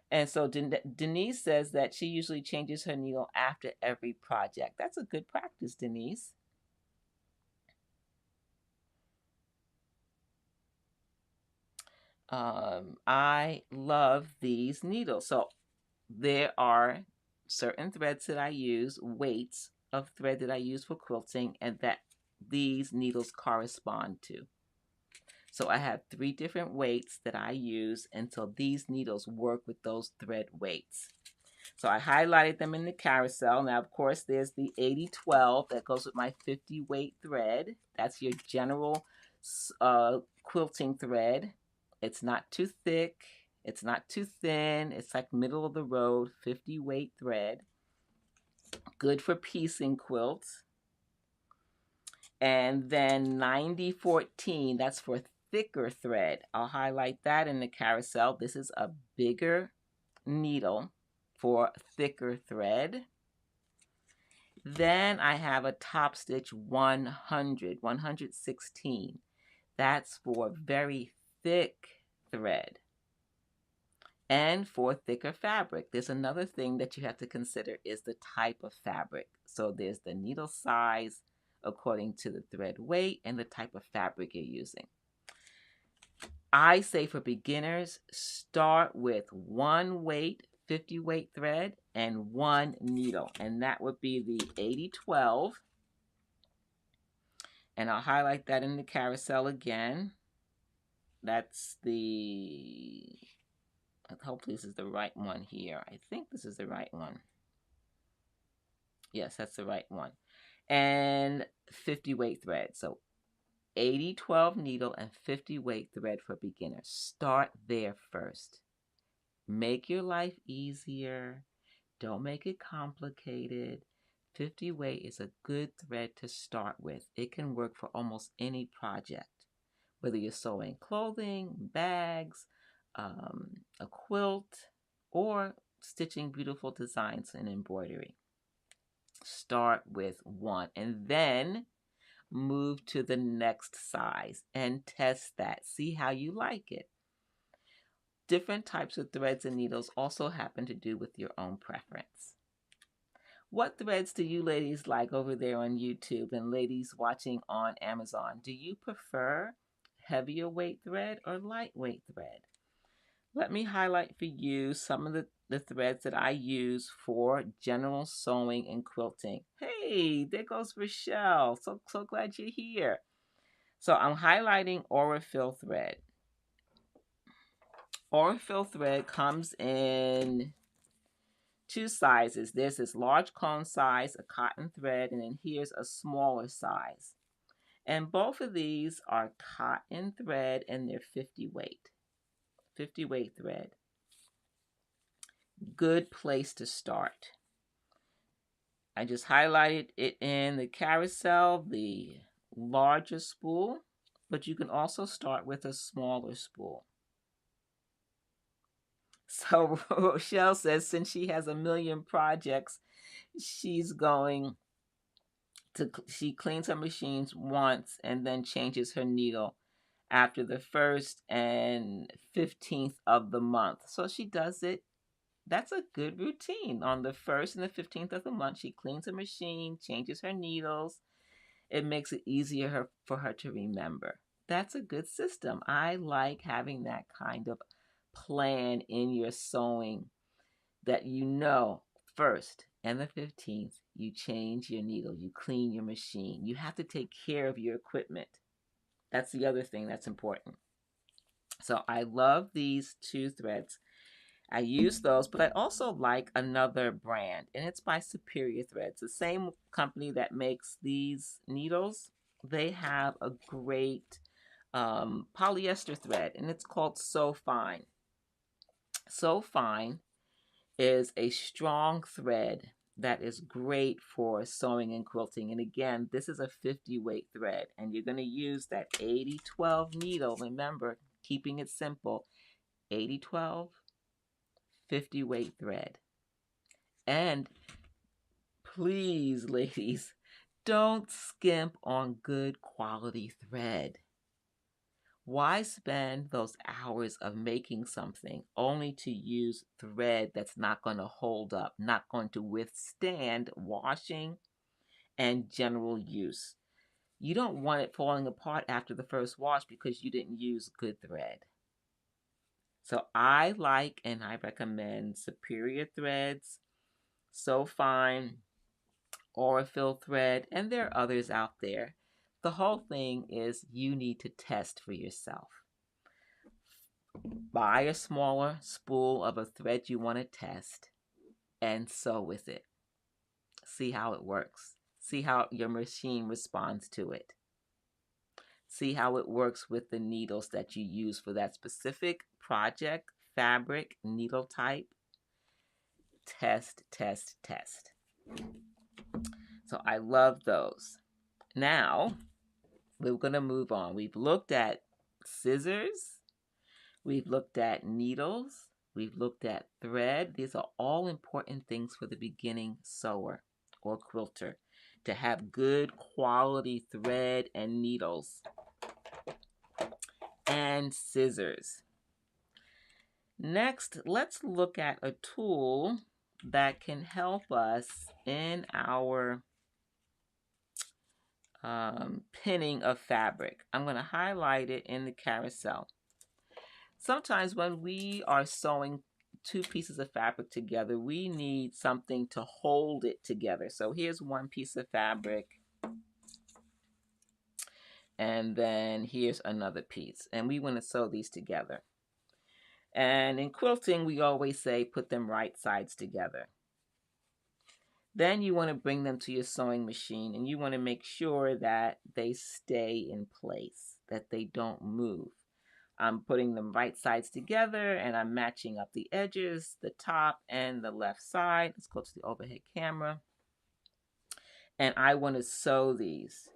And so Denise says that she usually changes her needle after every project. That's a good practice, Denise. I love these needles. So there are certain threads that I use, weights of thread that I use for quilting, and that these needles correspond to. So I have 3 different weights that I use, and so these needles work with those thread weights. So I highlighted them in the carousel. Now, of course, there's the 80-12 that goes with my 50 weight thread. That's your general quilting thread. It's not too thick. It's not too thin. It's like middle of the road, 50 weight thread. Good for piecing quilts. And then 90-14, that's for thicker thread. I'll highlight that in the carousel. This is a bigger needle for thicker thread. Then I have a Topstitch 116. That's for very thick thread and for thicker fabric. There's another thing that you have to consider is the type of fabric. So there's the needle size according to the thread weight and the type of fabric you're using. I say for beginners, start with 1 weight, 50 weight thread and 1 needle, and that would be the 80-12. And I'll highlight that in the carousel again. That's the, hopefully this is the right one here. I think this is the right one. Yes, that's the right one. And 50 weight thread. So 80-12 needle and 50 weight thread for beginners. Start there first. Make your life easier. Don't make it complicated. 50 weight is a good thread to start with. It can work for almost any project, whether you're sewing clothing, bags, a quilt, or stitching beautiful designs and embroidery. Start with 1 and then move to the next size and test that. See how you like it. Different types of threads and needles also happen to do with your own preference. What threads do you ladies like over there on YouTube and ladies watching on Amazon? Do you prefer heavier weight thread or lightweight thread? Let me highlight for you some of the threads that I use for general sewing and quilting. Hey, there goes Rochelle. So glad you're here. So I'm highlighting Aurifil thread. Aurifil thread comes in 2 sizes. There's this large cone size, a cotton thread, and then here's a smaller size. And both of these are cotton thread and they're 50 weight. 50 weight thread. Good place to start. I just highlighted it in the carousel, the larger spool, but you can also start with a smaller spool. So Rochelle says since she has a million projects, she cleans her machines once and then changes her needle after the 1st and 15th of the month. So she does it. That's a good routine. On the 1st and the 15th of the month, she cleans her machine, changes her needles. It makes it easier for her to remember. That's a good system. I like having that kind of plan in your sewing, that you know 1st and the 15th you change your needle, you clean your machine. You have to take care of your equipment. That's the other thing that's important. So I love these 2 threads. I use those, but I also like another brand, and it's by Superior Threads, the same company that makes these needles. They have a great polyester thread, and it's called So Fine. So Fine is a strong thread that is great for sewing and quilting. And again, this is a 50 weight thread, and you're going to use that 80-12 needle. Remember, keeping it simple, 80-12, 50 weight thread. And please, ladies, don't skimp on good quality thread. Why spend those hours of making something only to use thread that's not going to hold up, not going to withstand washing and general use? You don't want it falling apart after the first wash because you didn't use good thread. So I like and I recommend Superior Threads, So Fine, Aurifil Thread, and there are others out there. the whole thing is you need to test for yourself. Buy a smaller spool of a thread you want to test and sew with it. See how it works. See how your machine responds to it. See how it works with the needles that you use for that specific project, fabric, needle type. Test, test, test. So I love those. Now, we're going to move on. We've looked at scissors. We've looked at needles. We've looked at thread. These are all important things for the beginning sewer or quilter, to have good quality thread and needles and scissors. Next, let's look at a tool that can help us in our pinning of fabric. I'm going to highlight it in the carousel. Sometimes when we are sewing two pieces of fabric together, we need something to hold it together. So here's one piece of fabric, and then here's another piece, and we want to sew these together. And in quilting, we always say put them right sides together. Then you want to bring them to your sewing machine, and you want to make sure that they stay in place, that they don't move. I'm putting them right sides together, and I'm matching up the edges, the top and the left side. Let's go to the overhead camera. And I want to sew these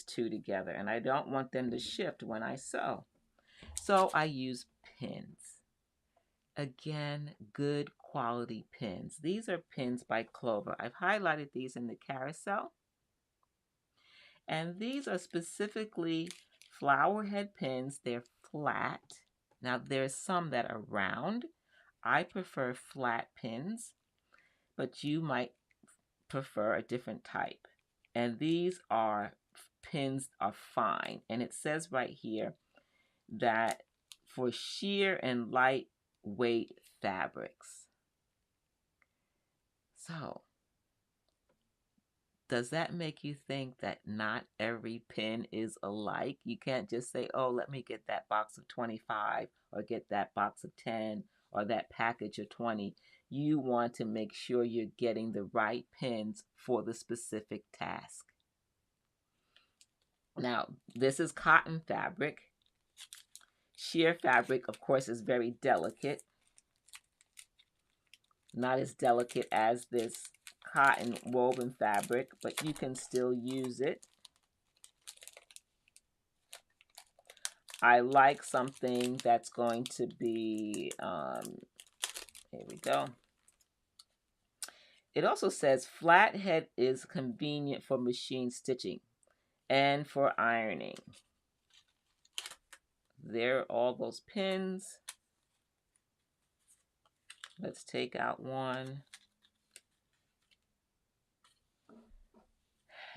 two together, and I don't want them to shift when I sew. So I use pins. Again, good quality pins. These are pins by Clover. I've highlighted these in the carousel. And these are specifically flower head pins. They're flat. Now there's some that are round. I prefer flat pins, but you might prefer a different type. And these pins are fine. And it says right here that for sheer and lightweight fabrics. So, does that make you think that not every pin is alike? You can't just say, oh, let me get that box of 25 or get that box of 10 or that package of 20. You want to make sure you're getting the right pins for the specific task. Now, this is cotton fabric. Sheer fabric, of course, is very delicate. Not as delicate as this cotton woven fabric, but you can still use it. I like something that's going to be, here we go. It also says flathead is convenient for machine stitching and for ironing. There are all those pins. Let's take out one.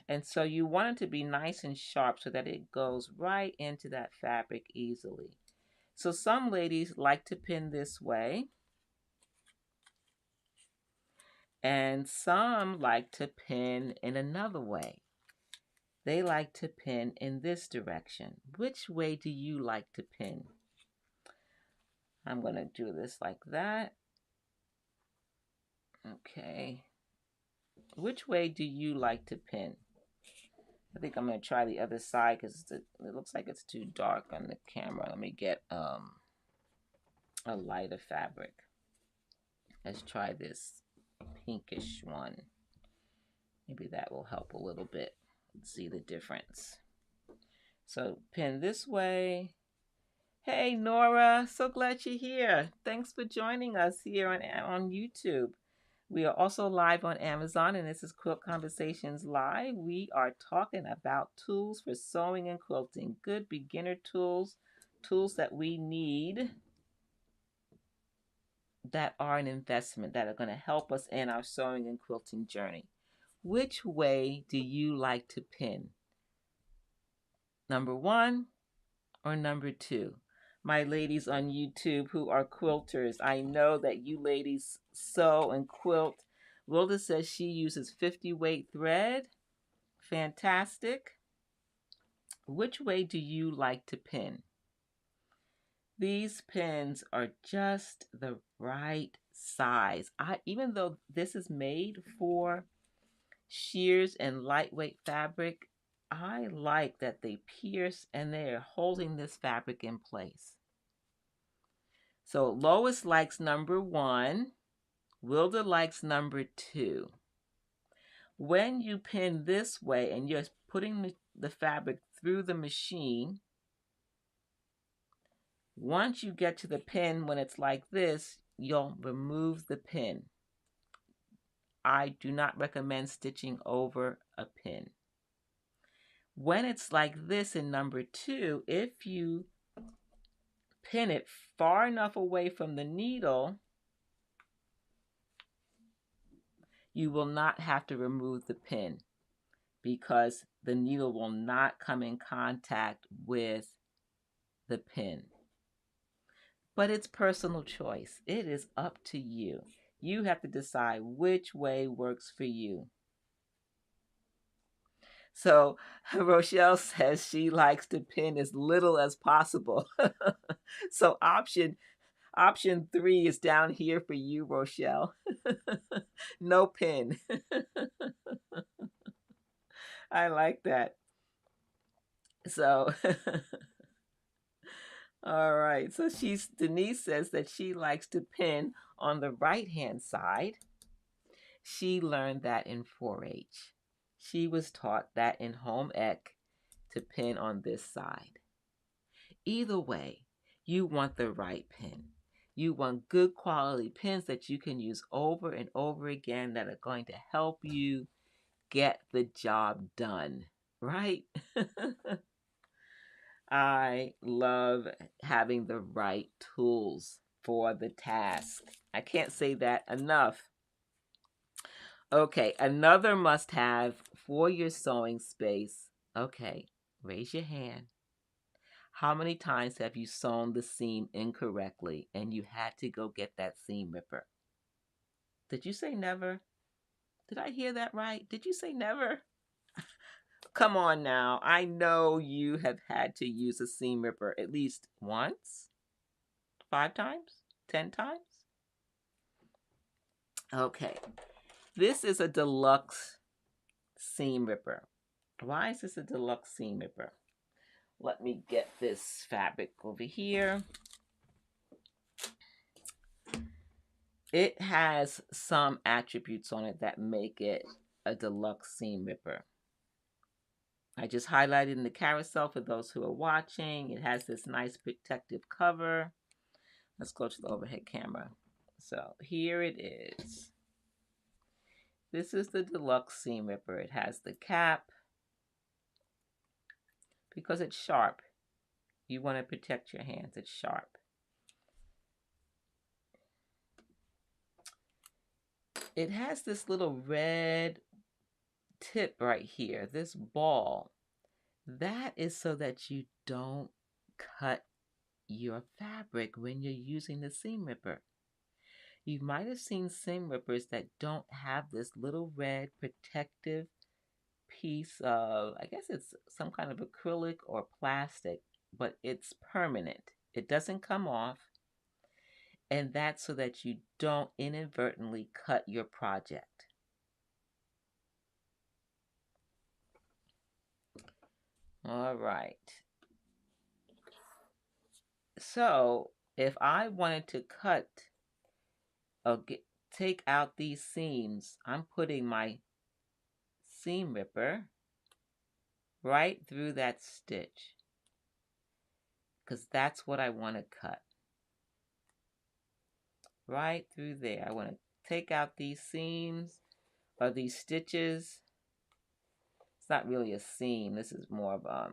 And so you want it to be nice and sharp so that it goes right into that fabric easily. So some ladies like to pin this way. And some like to pin in another way. They like to pin in this direction. Which way do you like to pin? I'm going to do this like that. Okay. Which way do you like to pin? I think I'm going to try the other side because it looks like it's too dark on the camera. Let me get a lighter fabric. Let's try this pinkish one. Maybe that will help a little bit. See the difference. So pin this way. Hey Nora, so glad you're here. Thanks for joining us here on YouTube. We are also live on Amazon, and this is Quilt Conversations Live. We are talking about tools for sewing and quilting. Good beginner tools, tools that we need that are an investment, that are going to help us in our sewing and quilting journey. Which way do you like to pin? Number 1 or number 2? My ladies on YouTube who are quilters, I know that you ladies sew and quilt. Wilda says she uses 50 weight thread. Fantastic. which way do you like to pin? These pins are just the right size. Even though this is made for shears and lightweight fabric, I like that they pierce and they are holding this fabric in place. So Lois likes number 1. Wilda likes number 2. When you pin this way and you're putting the fabric through the machine, once you get to the pin, when it's like this, you'll remove the pin. I do not recommend stitching over a pin. When it's like this in number 2, if you pin it far enough away from the needle, you will not have to remove the pin because the needle will not come in contact with the pin. But it's personal choice. It is up to you. You have to decide which way works for you. So Rochelle says she likes to pin as little as possible. So option 3 is down here for you, Rochelle. No pin. I like that. So all right, so Denise says that she likes to pin on the right-hand side. She learned that in 4-H. She was taught that in home ec to pin on this side. Either way, you want the right pin. You want good quality pins that you can use over and over again that are going to help you get the job done, right? I love having the right tools for the task. I can't say that enough. Okay, another must-have for your sewing space. Okay, raise your hand. How many times have you sewn the seam incorrectly and you had to go get that seam ripper? Did you say never? Did I hear that right? Did you say never? Come on now. I know you have had to use a seam ripper at least once, 5 times, 10 times. Okay. This is a deluxe seam ripper. Why is this a deluxe seam ripper? Let me get this fabric over here. It has some attributes on it that make it a deluxe seam ripper. I just highlighted in the carousel for those who are watching. It has this nice protective cover. Let's go to the overhead camera. So here it is. This is the deluxe seam ripper. It has the cap. Because it's sharp, you want to protect your hands. It's sharp. It has this little red tip right here, this ball. That is so that you don't cut your fabric when you're using the seam ripper. You might have seen seam rippers that don't have this little red protective piece of, I guess it's some kind of acrylic or plastic, but it's permanent. It doesn't come off. And that's so that you don't inadvertently cut your project. All right. So if I wanted to cut or take out these seams, I'm putting my seam ripper right through that stitch because that's what I want to cut. Right through there. I want to take out these seams or these stitches. It's not really a seam. This is more of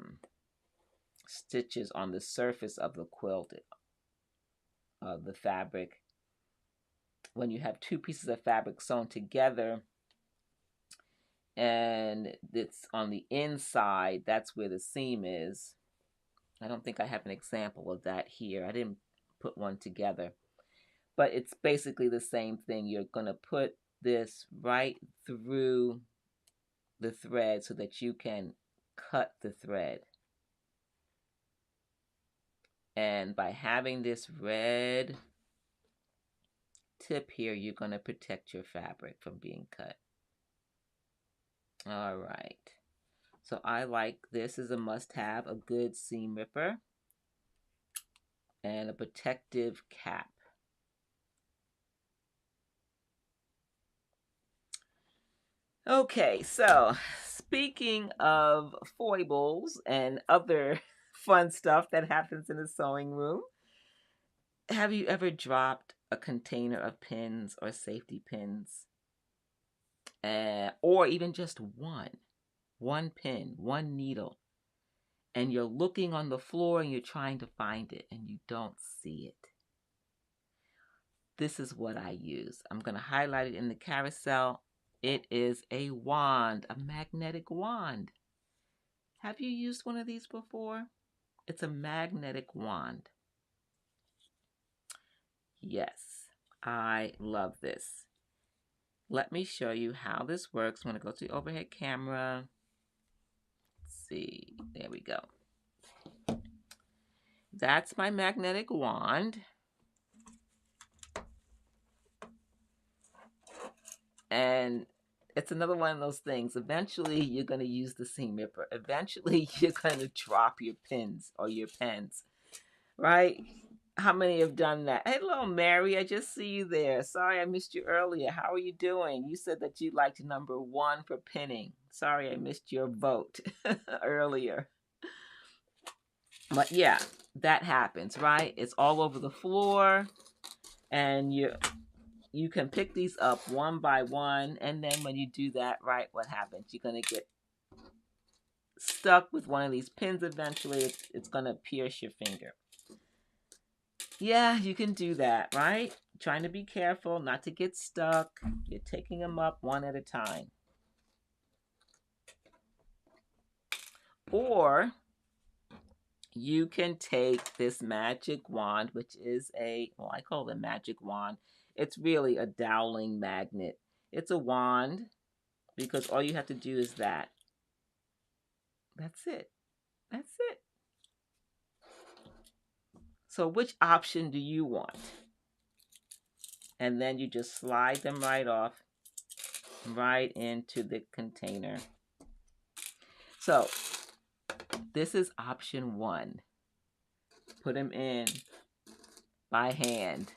stitches on the surface of the quilt, of the fabric. When you have 2 pieces of fabric sewn together and it's on the inside, that's where the seam is. I don't think I have an example of that here. I didn't put one together. But it's basically the same thing. You're going to put this right through the thread so that you can cut the thread. And by having this red tip here, you're going to protect your fabric from being cut. All right. So I like this as a must-have, a good seam ripper and a protective cap. Okay, so speaking of foibles and other fun stuff that happens in the sewing room, have you ever dropped a container of pins or safety pins? Or even just one pin, one needle, and you're looking on the floor and you're trying to find it and you don't see it. This is what I use. I'm going to highlight it in the carousel. It is a wand, a magnetic wand. Have you used one of these before? It's a magnetic wand. Yes, I love this. Let me show you how this works. I'm going to go to the overhead camera. Let's see, there we go. That's my magnetic wand. And it's another one of those things. Eventually, you're going to use the seam ripper. Eventually, you're going to drop your pins or your pens, right? How many have done that? Hello, Mary. I just see you there. Sorry I missed you earlier. How are you doing? You said that you liked number 1 for pinning. Sorry I missed your vote earlier. But yeah, that happens, right? It's all over the floor, and you can pick these up one by one, and then when you do that, right, what happens? You're going to get stuck with one of these pins eventually. It's going to pierce your finger. Yeah, you can do that, right? Trying to be careful not to get stuck. You're taking them up one at a time. Or you can take this magic wand, which is I call it a magic wand. It's really a doweling magnet. It's a wand because all you have to do is that. That's it. That's it. So which option do you want? And then you just slide them right off, right into the container. So this is option 1. Put them in by hand.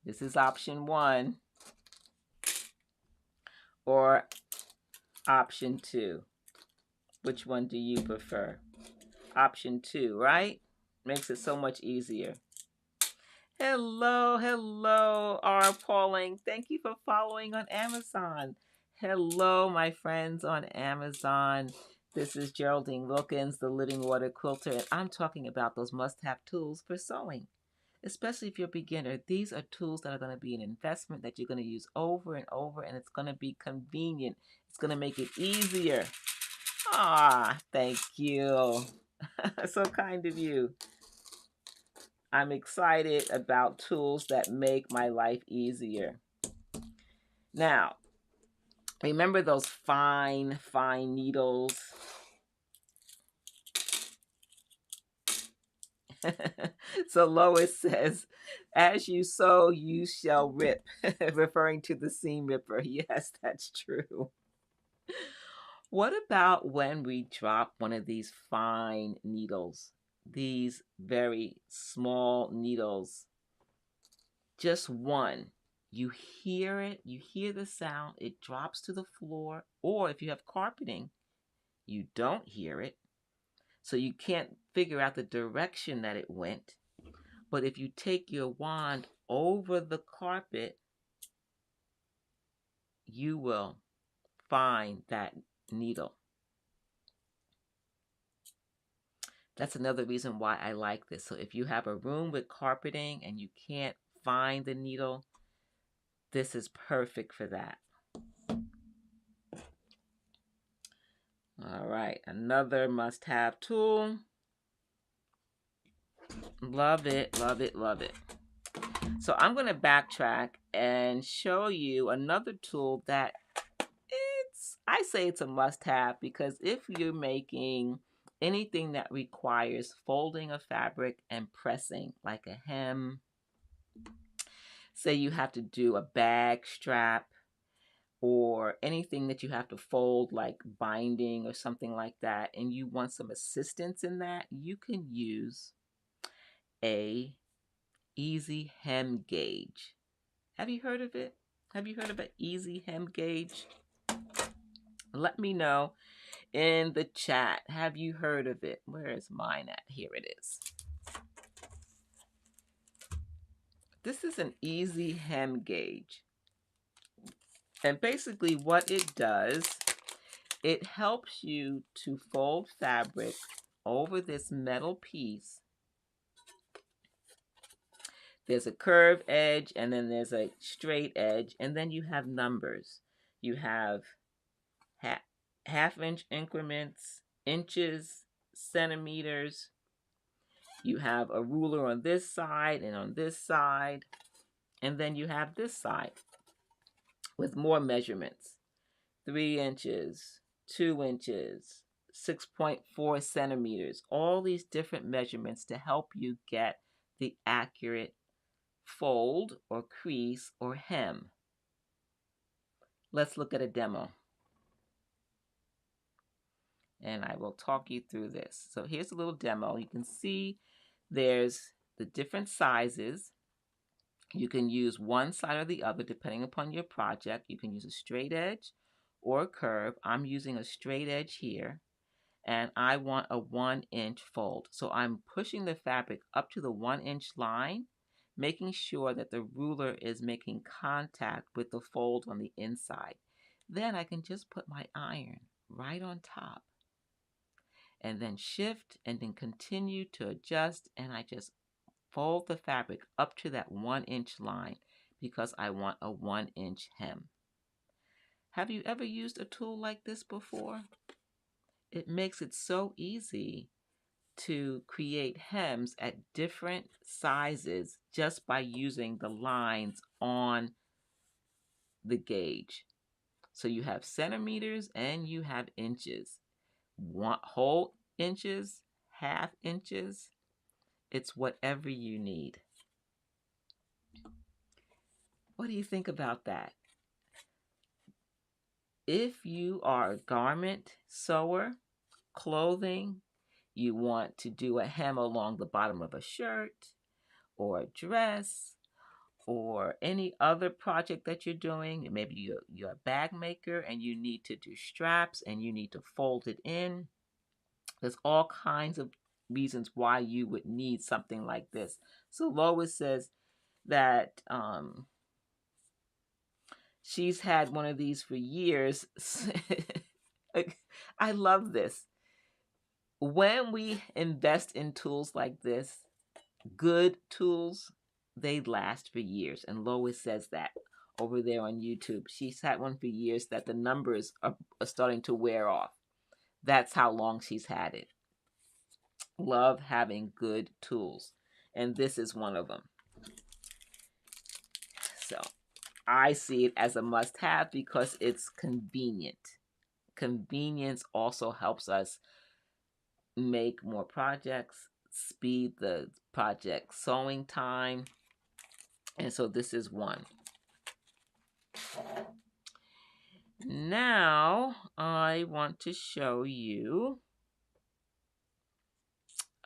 This is option 1. Or option 2. Which one do you prefer? Option 2, right? Makes it so much easier. Hello, R. Pauling. Thank you for following on Amazon. Hello, my friends on Amazon. This is Geraldine Wilkins, the Living Water Quilter, and I'm talking about those must-have tools for sewing. Especially if you're a beginner, these are tools that are going to be an investment that you're going to use over and over, and it's going to be convenient. It's going to make it easier. Ah, thank you. So kind of you. I'm excited about tools that make my life easier. Now, remember those fine needles? So Lois says, as you sew, you shall rip, referring to the seam ripper. Yes, that's true. What about when we drop one of these fine needles? These very small needles. Just one. You hear it, you hear the sound, it drops to the floor, or if you have carpeting, you don't hear it. So you can't figure out the direction that it went. But if you take your wand over the carpet, you will find that needle. That's another reason why I like this. So if you have a room with carpeting and you can't find the needle, this is perfect for that. All right, another must-have tool. Love it, love it, love it. So I'm going to backtrack and show you another tool that I say it's a must-have, because if you're making anything that requires folding of fabric and pressing, like a hem. Say you have to do a bag strap, or anything that you have to fold, like binding or something like that, and you want some assistance in that, you can use a Ezy Hem gauge. Have you heard of it? Have you heard of an Ezy Hem gauge? Let me know in the chat. Have you heard of it? Where is mine at? Here it is. This is an Ezy Hem gauge. And basically what it does, it helps you to fold fabric over this metal piece. There's a curved edge, and then there's a straight edge, and then you have numbers. You have half-inch increments, inches, centimeters. You have a ruler on this side and on this side, and then you have this side with more measurements. 3 inches, 2 inches, 6.4 centimeters, all these different measurements to help you get the accurate fold or crease or hem. Let's look at a demo. And I will talk you through this. So here's a little demo. You can see there's the different sizes. You can use one side or the other depending upon your project. You can use a straight edge or a curve. I'm using a straight edge here, and I want a 1-inch fold. So I'm pushing the fabric up to the 1-inch line, making sure that the ruler is making contact with the fold on the inside. Then I can just put my iron right on top, and then shift, and then continue to adjust, and I just fold the fabric up to that 1-inch line because I want a 1-inch hem. Have you ever used a tool like this before? It makes it so easy to create hems at different sizes just by using the lines on the gauge. So you have centimeters and you have inches. Whole inches, half inches. It's whatever you need. What do you think about that? If you are a garment sewer, clothing, you want to do a hem along the bottom of a shirt or a dress or any other project that you're doing, maybe you're a bag maker and you need to do straps and you need to fold it in. There's all kinds of reasons why you would need something like this. So Lois says that she's had one of these for years. I love this. When we invest in tools like this, good tools, they last for years. And Lois says that over there on YouTube. She's had one for years that the numbers are starting to wear off. That's how long she's had it. Love having good tools. And this is one of them. So I see it as a must-have because it's convenient. Convenience also helps us make more projects, speed the project sewing time. And so this is one. Now I want to show you,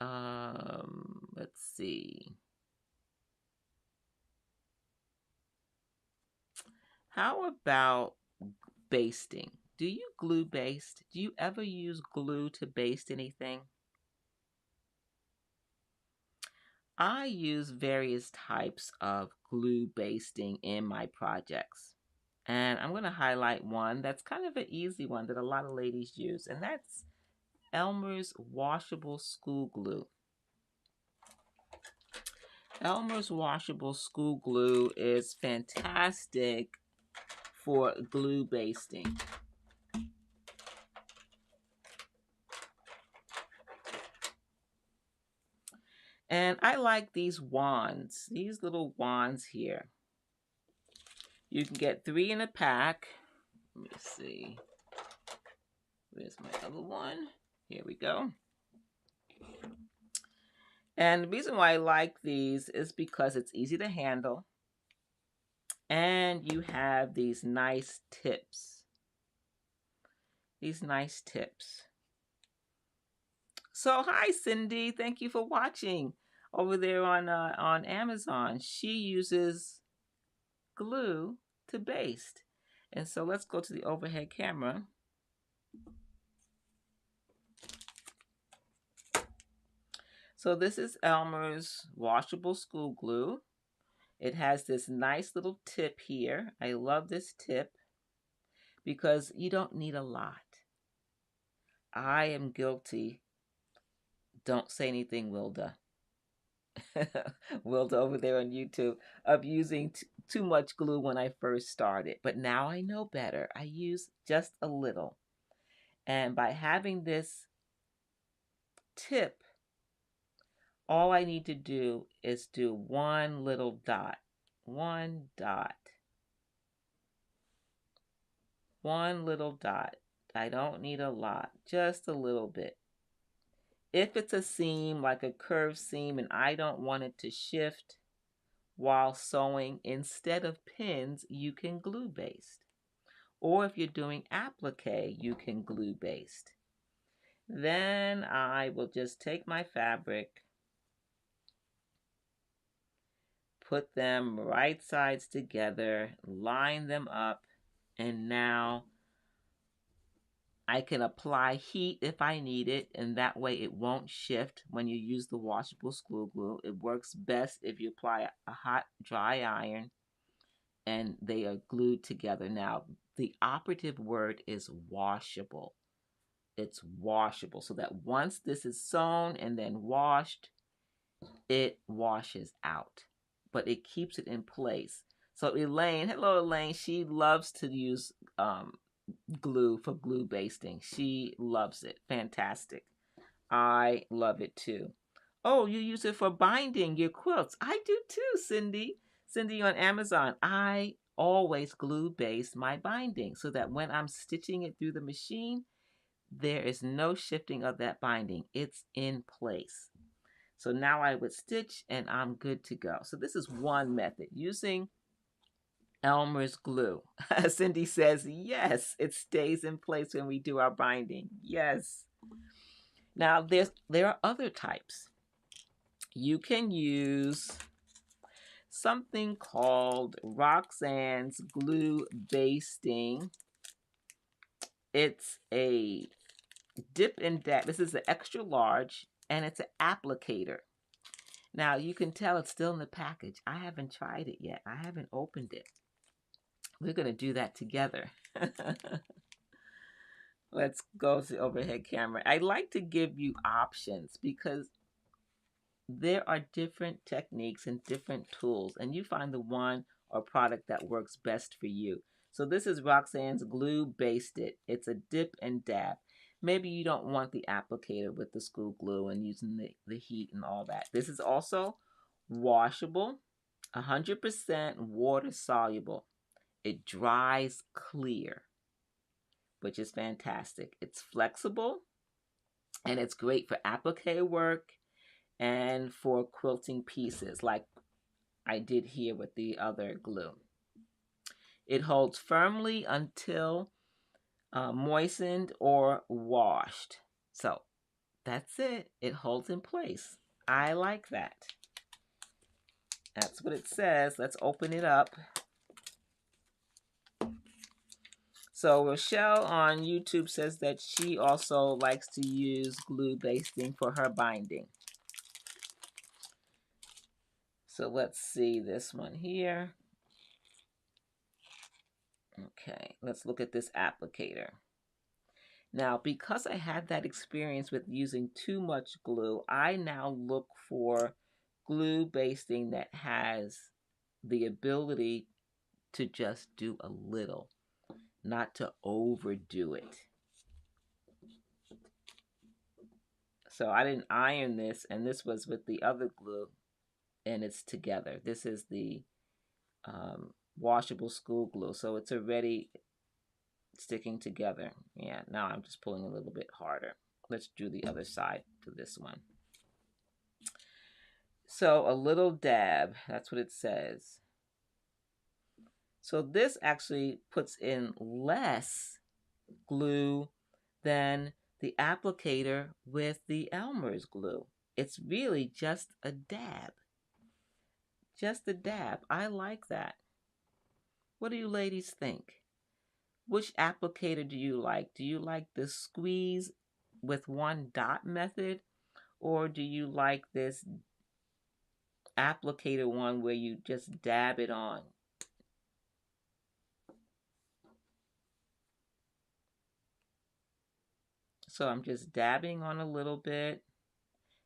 let's see. How about basting? Do you glue baste? Do you ever use glue to baste anything? I use various types of glue basting in my projects. And I'm going to highlight one that's kind of an easy one that a lot of ladies use, and that's Elmer's Washable School Glue. Elmer's Washable School Glue is fantastic for glue basting. And I like these wands, these little wands here. You can get 3 in a pack. Let me see. Where's my other one? Here we go. And the reason why I like these is because it's easy to handle and you have these nice tips. These nice tips. So hi Cindy, thank you for watching over there on Amazon. She uses glue to baste. And so let's go to the overhead camera. So this is Elmer's washable school glue. It has this nice little tip here. I love this tip because you don't need a lot. I am guilty. Don't say anything, Wilda. Wilda over there on YouTube, of using too much glue when I first started. But now I know better. I use just a little. And by having this tip, all I need to do is do one little dot. One dot. One little dot. I don't need a lot, just a little bit. If it's a seam, like a curved seam, and I don't want it to shift while sewing, instead of pins, you can glue baste. Or if you're doing applique, you can glue baste. Then I will just take my fabric, put them right sides together, line them up, and now I can apply heat if I need it, and that way it won't shift when you use the washable school glue. It works best if you apply a hot, dry iron and they are glued together. Now, the operative word is washable. It's washable, so that once this is sewn and then washed, it washes out, but it keeps it in place. So Elaine, hello Elaine, she loves to use glue for glue basting. She loves it. Fantastic. I love it too. Oh, you use it for binding your quilts. I do too, Cindy. Cindy on Amazon. I always glue baste my binding so that when I'm stitching it through the machine, there is no shifting of that binding. It's in place. So now I would stitch and I'm good to go. So this is one method, using Elmer's glue. Cindy says, yes, it stays in place when we do our binding. Yes. Now, there are other types. You can use something called Roxanne's glue basting. It's a dip and dab. This is an extra large, and it's an applicator. Now, you can tell it's still in the package. I haven't tried it yet. I haven't opened it. We're going to do that together. Let's go to the overhead camera. I like to give you options because there are different techniques and different tools, and you find the one or product that works best for you. So this is Roxanne's Glue Basted. It's a dip and dab. Maybe you don't want the applicator with the school glue and using the heat and all that. This is also washable, 100% water soluble. It dries clear, which is fantastic. It's flexible, and it's great for applique work and for quilting pieces like I did here with the other glue. It holds firmly until moistened or washed. So that's it. It holds in place. I like that. That's what it says. Let's open it up. So Rochelle on YouTube says that she also likes to use glue basting for her binding. So let's see this one here. Okay, let's look at this applicator. Now, because I had that experience with using too much glue, I now look for glue basting that has the ability to just do a little, not to overdo it. So I didn't iron this, and this was with the other glue, and it's together. This is the washable school glue, so it's already sticking together. Yeah, now I'm just pulling a little bit harder. Let's do the other side to this one. So a little dab, that's what it says. So this actually puts in less glue than the applicator with the Elmer's glue. It's really just a dab. Just a dab. I like that. What do you ladies think? Which applicator do you like? Do you like the squeeze with one dot method? Or do you like this applicator one where you just dab it on? So I'm just dabbing on a little bit.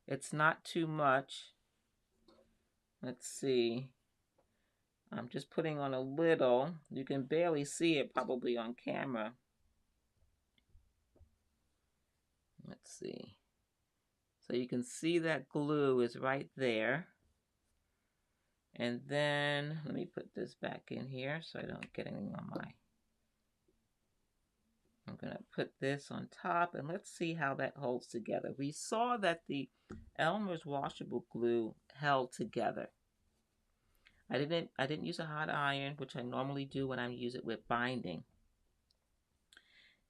It's not too much. Let's see. I'm just putting on a little. You can barely see it probably on camera. Let's see. So you can see that glue is right there. And then, let me put this back in here so I don't get anything on my... I'm going to put this on top and let's see how that holds together. We saw that the Elmer's washable glue held together. I didn't use a hot iron, which I normally do when I use it with binding.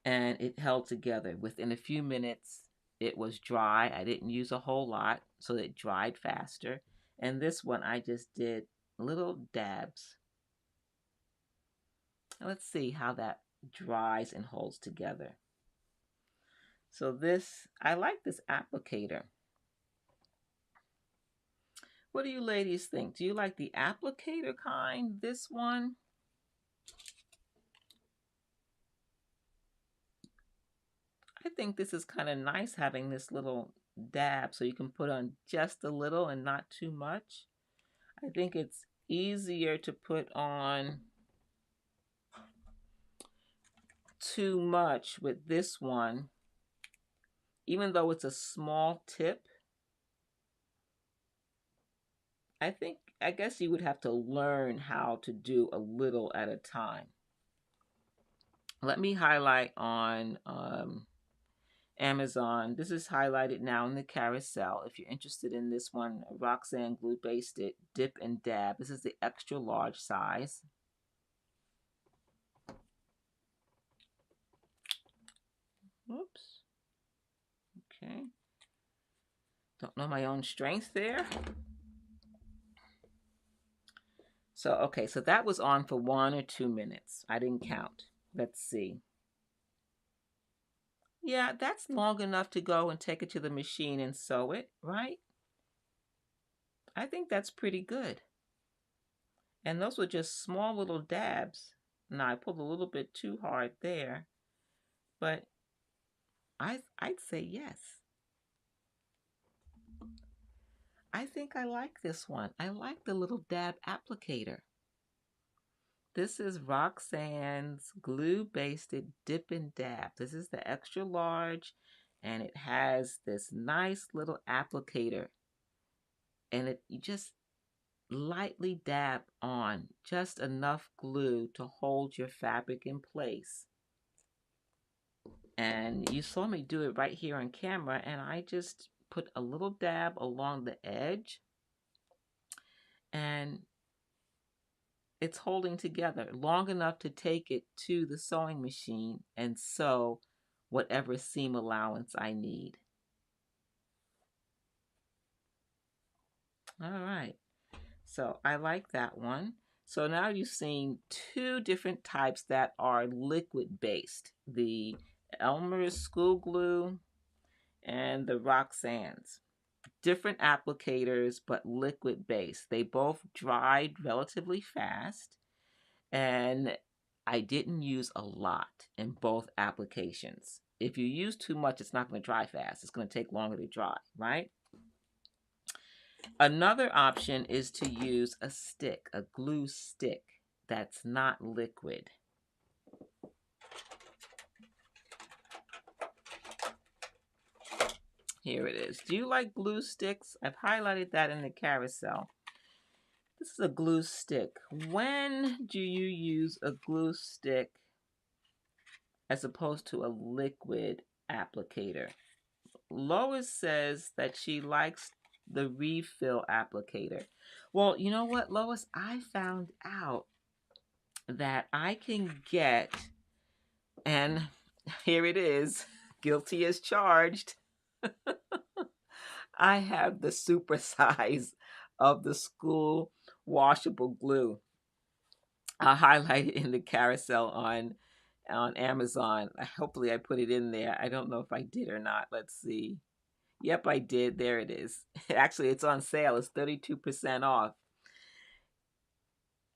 And it held together. Within a few minutes, it was dry. I didn't use a whole lot, so it dried faster. And this one, I just did little dabs. Let's see how that dries and holds together. So this, I like this applicator. What do you ladies think? Do you like the applicator kind, this one? I think this is kind of nice having this little dab so you can put on just a little and not too much. I think it's easier to put on too much with this one, even though it's a small tip. I guess you would have to learn how to do a little at a time. Let me highlight on Amazon. This is highlighted now in the carousel. If you're interested in this one, Roxanne glue based it, dip and dab. This is the extra large size. Oops. Okay. Don't know my own strength there. So, okay, so that was on for 1 or 2 minutes. I didn't count. Let's see. Yeah, that's long enough to go and take it to the machine and sew it, right? I think that's pretty good. And those were just small little dabs. Now, I pulled a little bit too hard there, but I'd say yes. I think I like this one. I like the little dab applicator. This is Roxanne's glue basted dip and dab. This is the extra large and it has this nice little applicator. And you just lightly dab on just enough glue to hold your fabric in place. And you saw me do it right here on camera, and I just put a little dab along the edge and it's holding together long enough to take it to the sewing machine and sew whatever seam allowance I need. All right, so I like that one. So now you've seen 2 different types that are liquid based, the Elmer's school glue and the Roxanne's. Different applicators, but liquid based. They both dried relatively fast, and I didn't use a lot in both applications. If you use too much, it's not going to dry fast. It's going to take longer to dry, right? Another option is to use a stick, a glue stick that's not liquid. Here it is. Do you like glue sticks? I've highlighted that in the carousel. This is a glue stick. When do you use a glue stick as opposed to a liquid applicator? Lois says that she likes the refill applicator. Well, you know what, Lois? I found out that I can get, and here it is, guilty as charged. I have the super size of the school washable glue. I'll highlight it in the carousel on Amazon. Hopefully I put it in there. I don't know if I did or not. Let's see. Yep, I did. There it is. Actually, it's on sale. It's 32% off.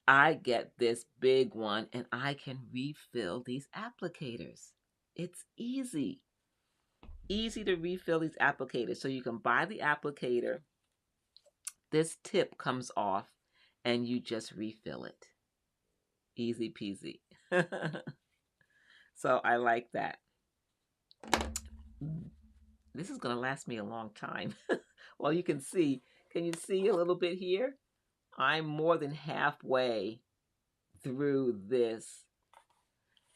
I get this big one and I can refill these applicators. It's easy. Easy to refill these applicators. So you can buy the applicator. This tip comes off and you just refill it. Easy peasy. So I like that. This is going to last me a long time. Well, you can see. Can you see a little bit here? I'm more than halfway through this.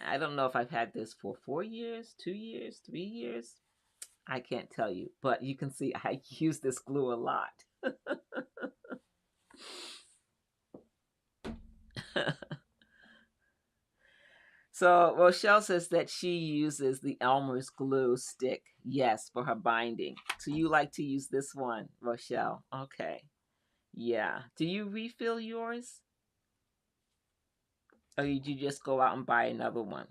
I don't know if I've had this for 4 years, 2 years, 3 years. I can't tell you, but you can see I use this glue a lot. So Rochelle says that she uses the Elmer's glue stick, yes, for her binding. So you like to use this one, Rochelle? Okay. Yeah. Do you refill yours? Or did you just go out and buy another one?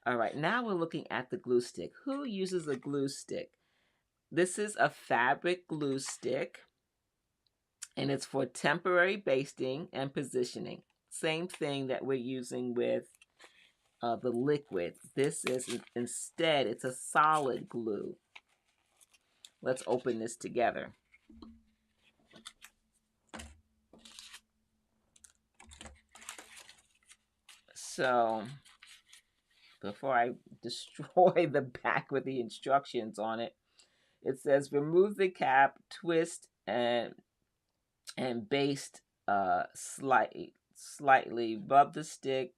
All right, now we're looking at the glue stick. Who uses a glue stick? This is a fabric glue stick, and it's for temporary basting and positioning. Same thing that we're using with the liquid. This is, instead, it's a solid glue. Let's open this together. So, before I destroy the back with the instructions on it, it says remove the cap, twist, and baste slightly. Rub the stick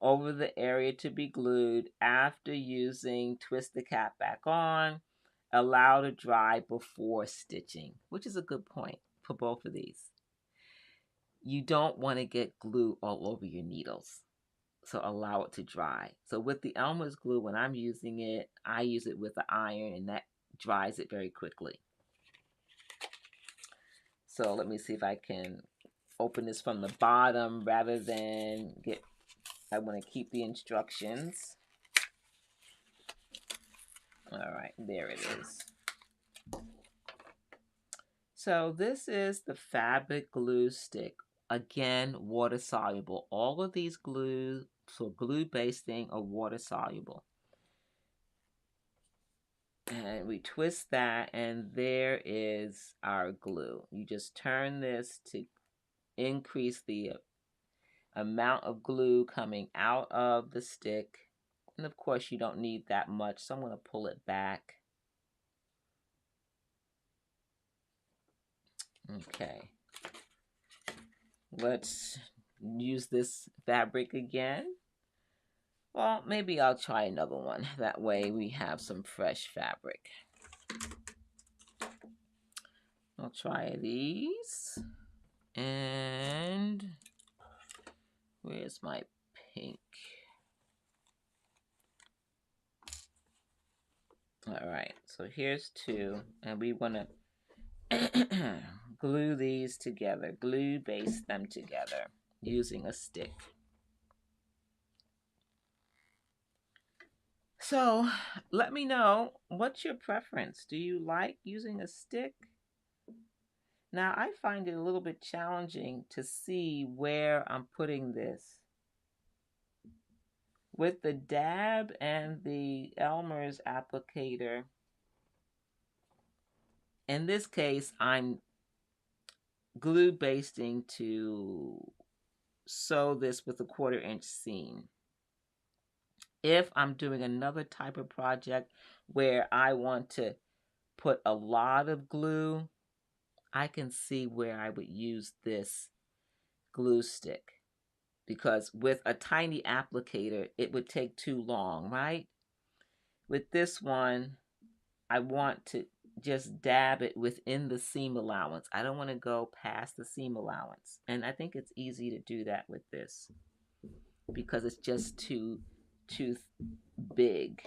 over the area to be glued. After using, twist the cap back on. Allow to dry before stitching, which is a good point for both of these. You don't want to get glue all over your needles, so allow it to dry. So with the Elmer's glue, when I'm using it, I use it with the iron, and that dries it very quickly. So let me see if I can open this from the bottom rather than get, I want to keep the instructions. All right, there it is. So this is the fabric glue stick. Again, water soluble. All of these glues for glue basting are water soluble. And we twist that, and there is our glue. You just turn this to increase the amount of glue coming out of the stick. And of course, you don't need that much, so I'm going to pull it back. Okay. Let's use this fabric again. Well, maybe I'll try another one. That way we have some fresh fabric. I'll try these. And where's my pink? All right, so here's two, and we want to glue these together, glue baste them together using a stick. So let me know, what's your preference? Do you like using a stick? Now I find it a little bit challenging to see where I'm putting this. With the dab and the Elmer's applicator, in this case, I'm glue basting to sew this with a 1/4 inch seam. If I'm doing another type of project where I want to put a lot of glue, I can see where I would use this glue stick. Because with a tiny applicator, it would take too long, right? With this one, I want to just dab it within the seam allowance. I don't want to go past the seam allowance. And I think it's easy to do that with this because it's just too big.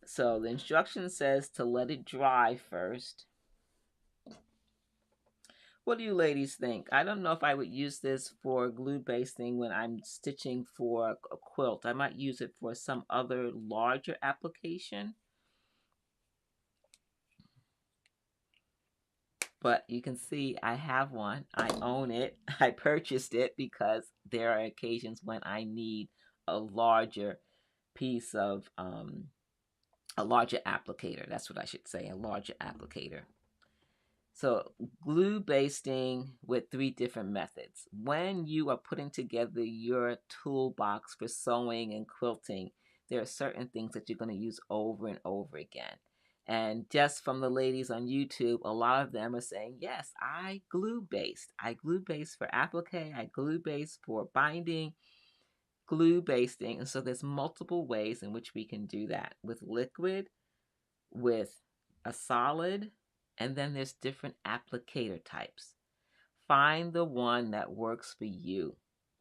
So the instruction says to let it dry first. What do you ladies think? I don't know if I would use this for glue basting when I'm stitching for a quilt. I might use it for some other larger application. But you can see I have one. I own it. I purchased it because there are occasions when I need a larger piece of, a larger applicator. That's what I should say, a larger applicator. So glue basting with 3 different methods. When you are putting together your toolbox for sewing and quilting, there are certain things that you're going to use over and over again. And just from the ladies on YouTube, a lot of them are saying, yes, I glue baste. I glue baste for applique. I glue baste for binding, glue basting. And so there's multiple ways in which we can do that with liquid, with a solid, and then there's different applicator types. Find the one that works for you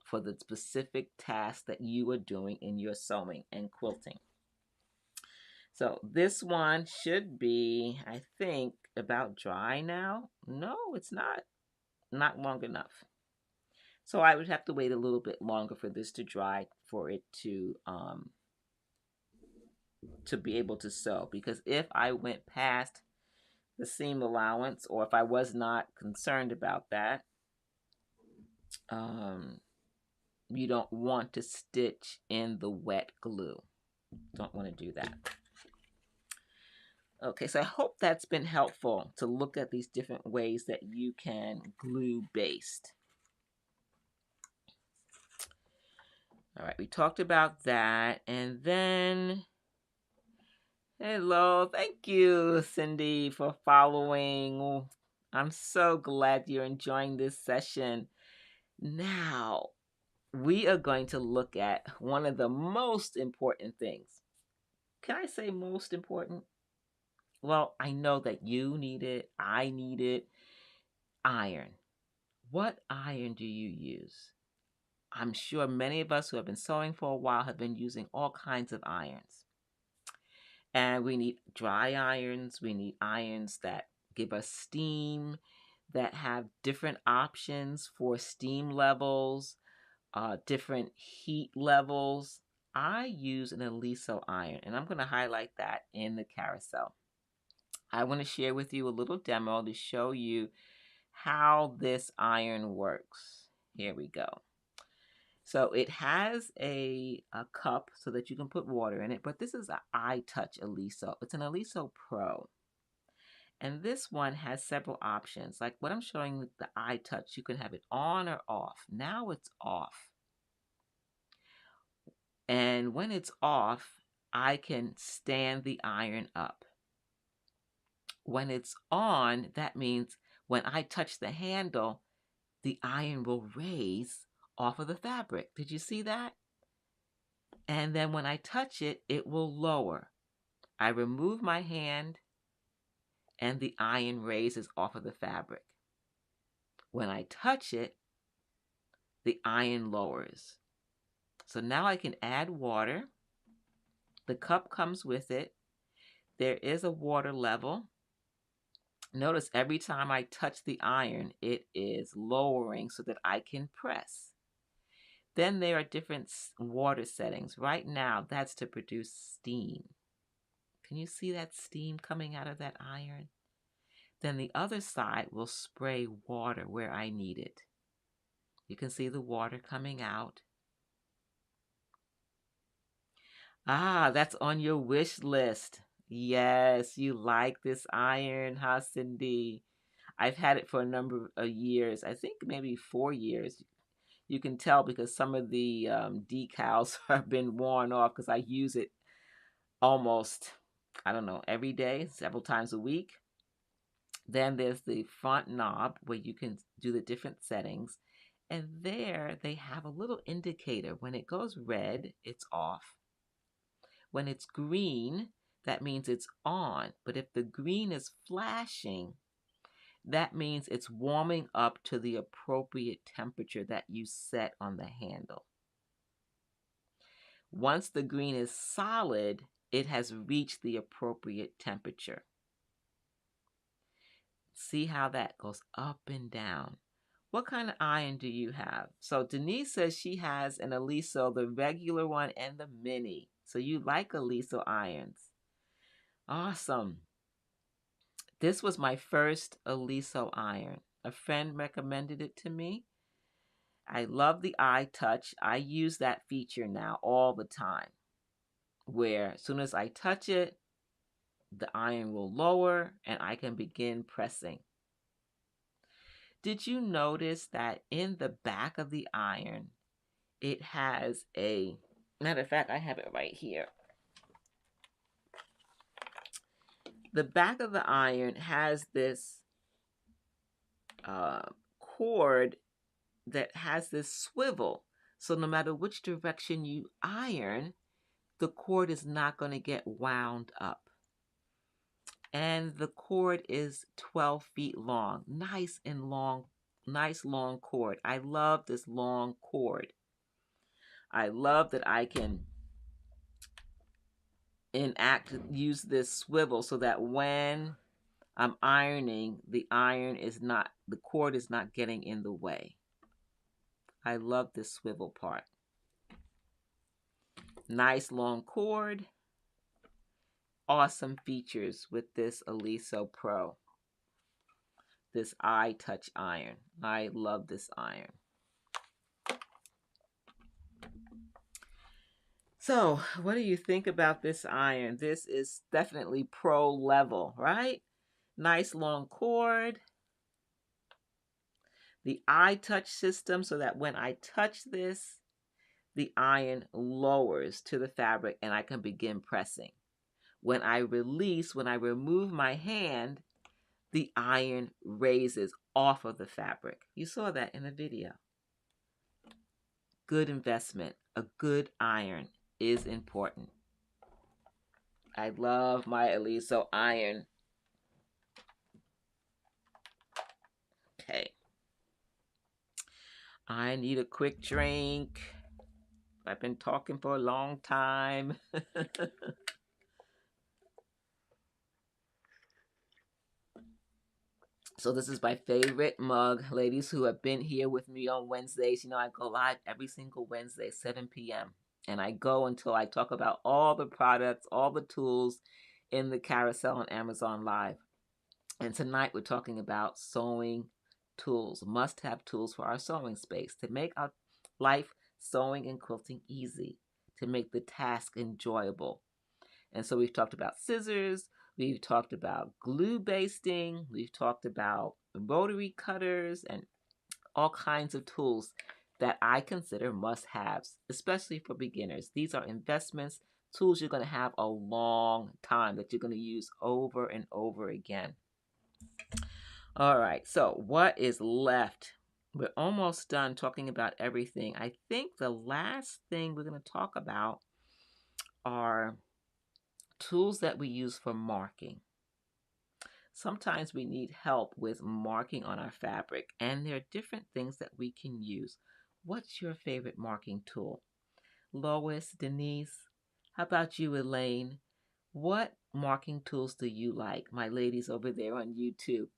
for the specific task that you are doing in your sewing and quilting. So this one should be, I think, about dry now. No, it's not long enough. So I would have to wait a little bit longer for this to dry for it to be able to sew. Because if I went past the seam allowance, or if I was not concerned about that, you don't want to stitch in the wet glue. Don't want to do that. Okay, so I hope that's been helpful to look at these different ways that you can glue baste. All right, we talked about that. And then, hello, thank you, Cindy, for following. I'm so glad you're enjoying this session. Now, we are going to look at one of the most important things. Can I say most important? Well, I know that you need it. I need it. Iron. What iron do you use? I'm sure many of us who have been sewing for a while have been using all kinds of irons. And we need dry irons. We need irons that give us steam, that have different options for steam levels, different heat levels. I use an Oliso iron, and I'm going to highlight that in the carousel. I want to share with you a little demo to show you how this iron works. Here we go. So it has a cup so that you can put water in it, but this is an iTouch Oliso. It's an Oliso Pro. And this one has several options. Like what I'm showing with the iTouch, you can have it on or off. Now it's off. And when it's off, I can stand the iron up. When it's on, that means when I touch the handle, the iron will raise off of the fabric. Did you see that? And then when I touch it, it will lower. I remove my hand and the iron raises off of the fabric. When I touch it, the iron lowers. So now I can add water. The cup comes with it. There is a water level. Notice every time I touch the iron, it is lowering so that I can press. Then there are different water settings. Right now, that's to produce steam. Can you see that steam coming out of that iron? Then the other side will spray water where I need it. You can see the water coming out. Ah, that's on your wish list. Yes, you like this iron, huh, Cindy? I've had it for a number of years. I think maybe 4 years. You can tell because some of the decals have been worn off because I use it almost, I don't know, every day, several times a week. Then there's the front knob where you can do the different settings. And there they have a little indicator. When it goes red, it's off. When it's green, that means it's on. But if the green is flashing, that means it's warming up to the appropriate temperature that you set on the handle. Once the green is solid, it has reached the appropriate temperature. See how that goes up and down. What kind of iron do you have? So Denise says she has an Oliso, the regular one and the mini. So you like Oliso irons. Awesome. This was my first Oliso iron. A friend recommended it to me. I love the iTouch. I use that feature now all the time, where as soon as I touch it, the iron will lower and I can begin pressing. Did you notice that in the back of the iron, it has a, matter of fact, I have it right here. The back of the iron has this cord that has this swivel. So no matter which direction you iron, the cord is not going to get wound up. And the cord is 12 feet long. Nice and long, nice long cord. I love this long cord. I love that I can use this swivel so that when I'm ironing, the cord is not getting in the way. I love this swivel part. Nice long cord. Awesome features with this Oliso Pro. This iTouch iron. I love this iron. So, what do you think about this iron? This is definitely pro level, right? Nice long cord. The iTouch system, so that when I touch this, the iron lowers to the fabric and I can begin pressing. When I release, when I remove my hand, the iron raises off of the fabric. You saw that in the video. Good investment. A good iron is important. I love my Oliso iron. Okay. I need a quick drink. I've been talking for a long time. So this is my favorite mug. Ladies who have been here with me on Wednesdays, you know I go live every single Wednesday, 7 p.m. And I go until I talk about all the products, all the tools in the carousel on Amazon Live. And tonight we're talking about sewing tools, must-have tools for our sewing space to make our life sewing and quilting easy, to make the task enjoyable. And so we've talked about scissors, we've talked about glue basting, we've talked about rotary cutters, and all kinds of tools that I consider must-haves, especially for beginners. These are investments, tools you're going to have a long time that you're going to use over and over again. All right, so what is left? We're almost done talking about everything. I think the last thing we're going to talk about are tools that we use for marking. Sometimes we need help with marking on our fabric, and there are different things that we can use. What's your favorite marking tool? Lois, Denise, how about you, Elaine? What marking tools do you like? My ladies over there on YouTube.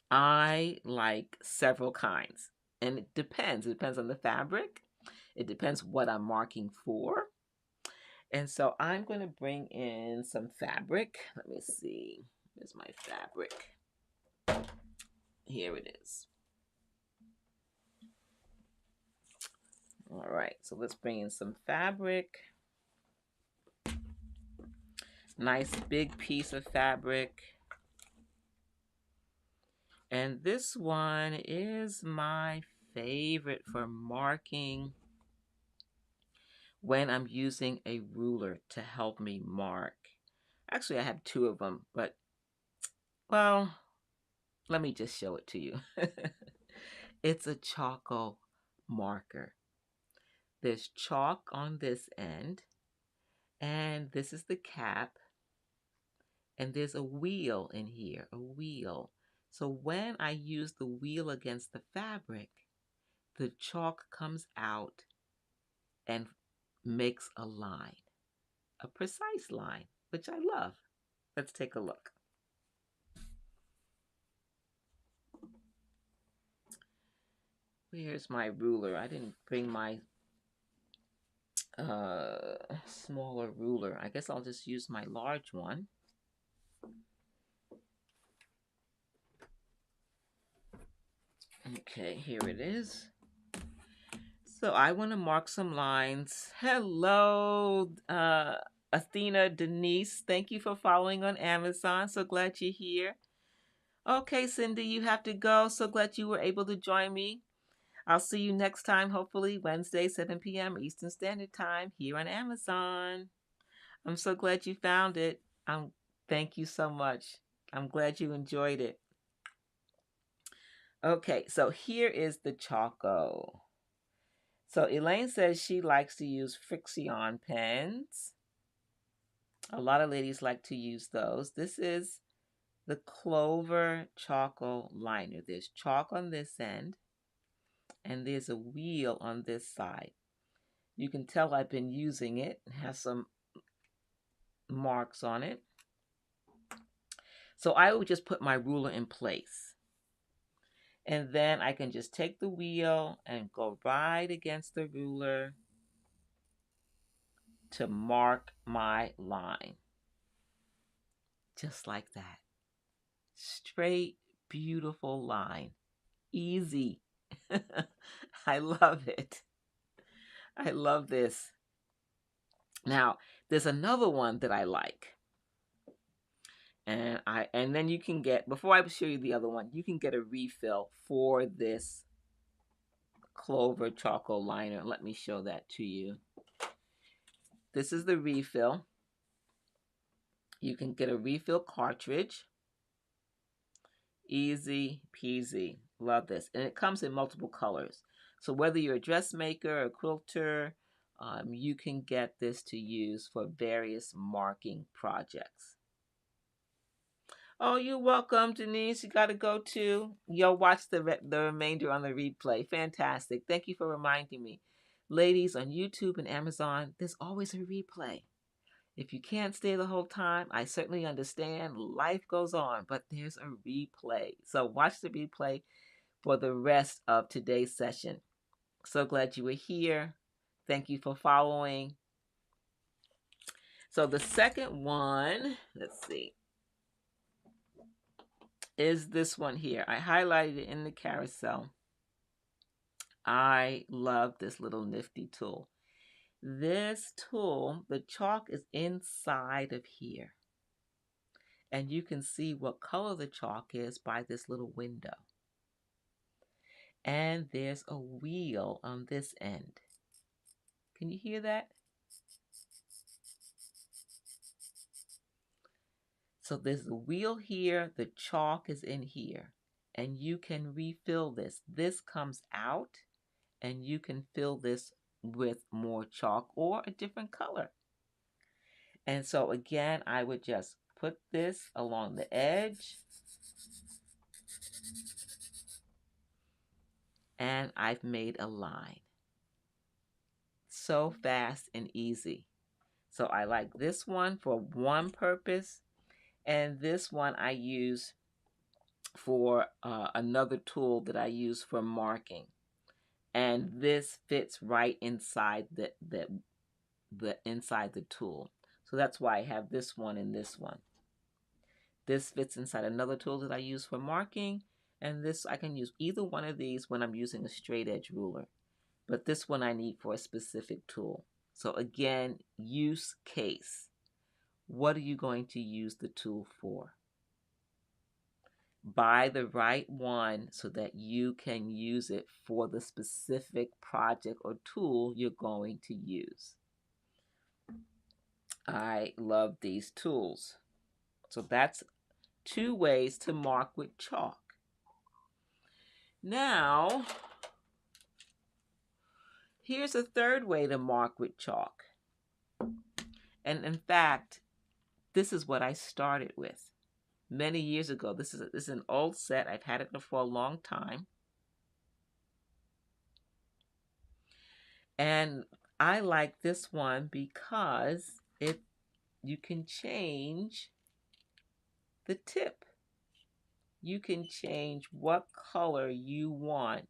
I like several kinds, and it depends. It depends on the fabric. It depends what I'm marking for. And so I'm going to bring in some fabric. Let me see. Here's my fabric. Here it is. All right, so let's bring in some fabric. Nice big piece of fabric. And this one is my favorite for marking when I'm using a ruler to help me mark. Actually, I have two of them, but, well, let me just show it to you. It's a Chaco marker. There's chalk on this end, And this is the cap. And there's a wheel in here, a wheel. So when I use the wheel against the fabric, the chalk comes out and makes a line, a precise line, which I love. Let's take a look. Where's my ruler? I didn't bring my smaller ruler. I guess I'll just use my large one. Okay, here it is. So I want to mark some lines. Hello, Athena Denise. Thank you for following on Amazon. So glad you're here. Okay, Cindy, you have to go. So glad you were able to join me. I'll see you next time, hopefully Wednesday, 7 p.m. Eastern Standard Time here on Amazon. I'm so glad you found it. Thank you so much. I'm glad you enjoyed it. Okay, so here is the Chaco. So Elaine says she likes to use Frixion pens. A lot of ladies like to use those. This is the Clover Chaco liner. There's chalk on this end, and there's a wheel on this side. You can tell I've been using it. It has some marks on it. So I would just put my ruler in place. And then I can just take the wheel and go right against the ruler to mark my line. Just like that. Straight, beautiful line. Easy. I love it. I love this. Now, there's another one that I like. And then you can get, before I show you the other one, you can get a refill for this Clover Charcoal liner. Let me show that to you. This is the refill. You can get a refill cartridge. Easy peasy. Love this. And it comes in multiple colors. So whether you're a dressmaker or a quilter, you can get this to use for various marking projects. Oh, you're welcome, Denise. You got to go too. You'll watch the remainder on the replay. Fantastic. Thank you for reminding me. Ladies, on YouTube and Amazon, there's always a replay. If you can't stay the whole time, I certainly understand. Life goes on, but there's a replay. So watch the replay for the rest of today's session. So glad you were here. Thank you for following. So the second one, let's see, is this one here. I highlighted it in the carousel. I love this little nifty tool. This tool, the chalk is inside of here. And you can see what color the chalk is by this little window. And there's a wheel on this end. Can you hear that? So there's a wheel here, the chalk is in here, and you can refill this. This comes out, and you can fill this with more chalk or a different color. And so again, I would just put this along the edge, and I've made a line. So fast and easy. So I like this one for one purpose, and this one I use for another tool that I use for marking. And this fits right inside the inside the tool. So that's why I have this one and this one. This fits inside another tool that I use for marking, and this I can use either one of these when I'm using a straight edge ruler. But this one I need for a specific tool. So again, use case. What are you going to use the tool for? Buy the right one so that you can use it for the specific project or tool you're going to use. I love these tools. So that's 2 ways to mark with chalk. Now, here's a third way to mark with chalk. And in fact, this is what I started with many years ago. This is an old set. I've had it for a long time. And I like this one because you can change the tip. You can change what color you want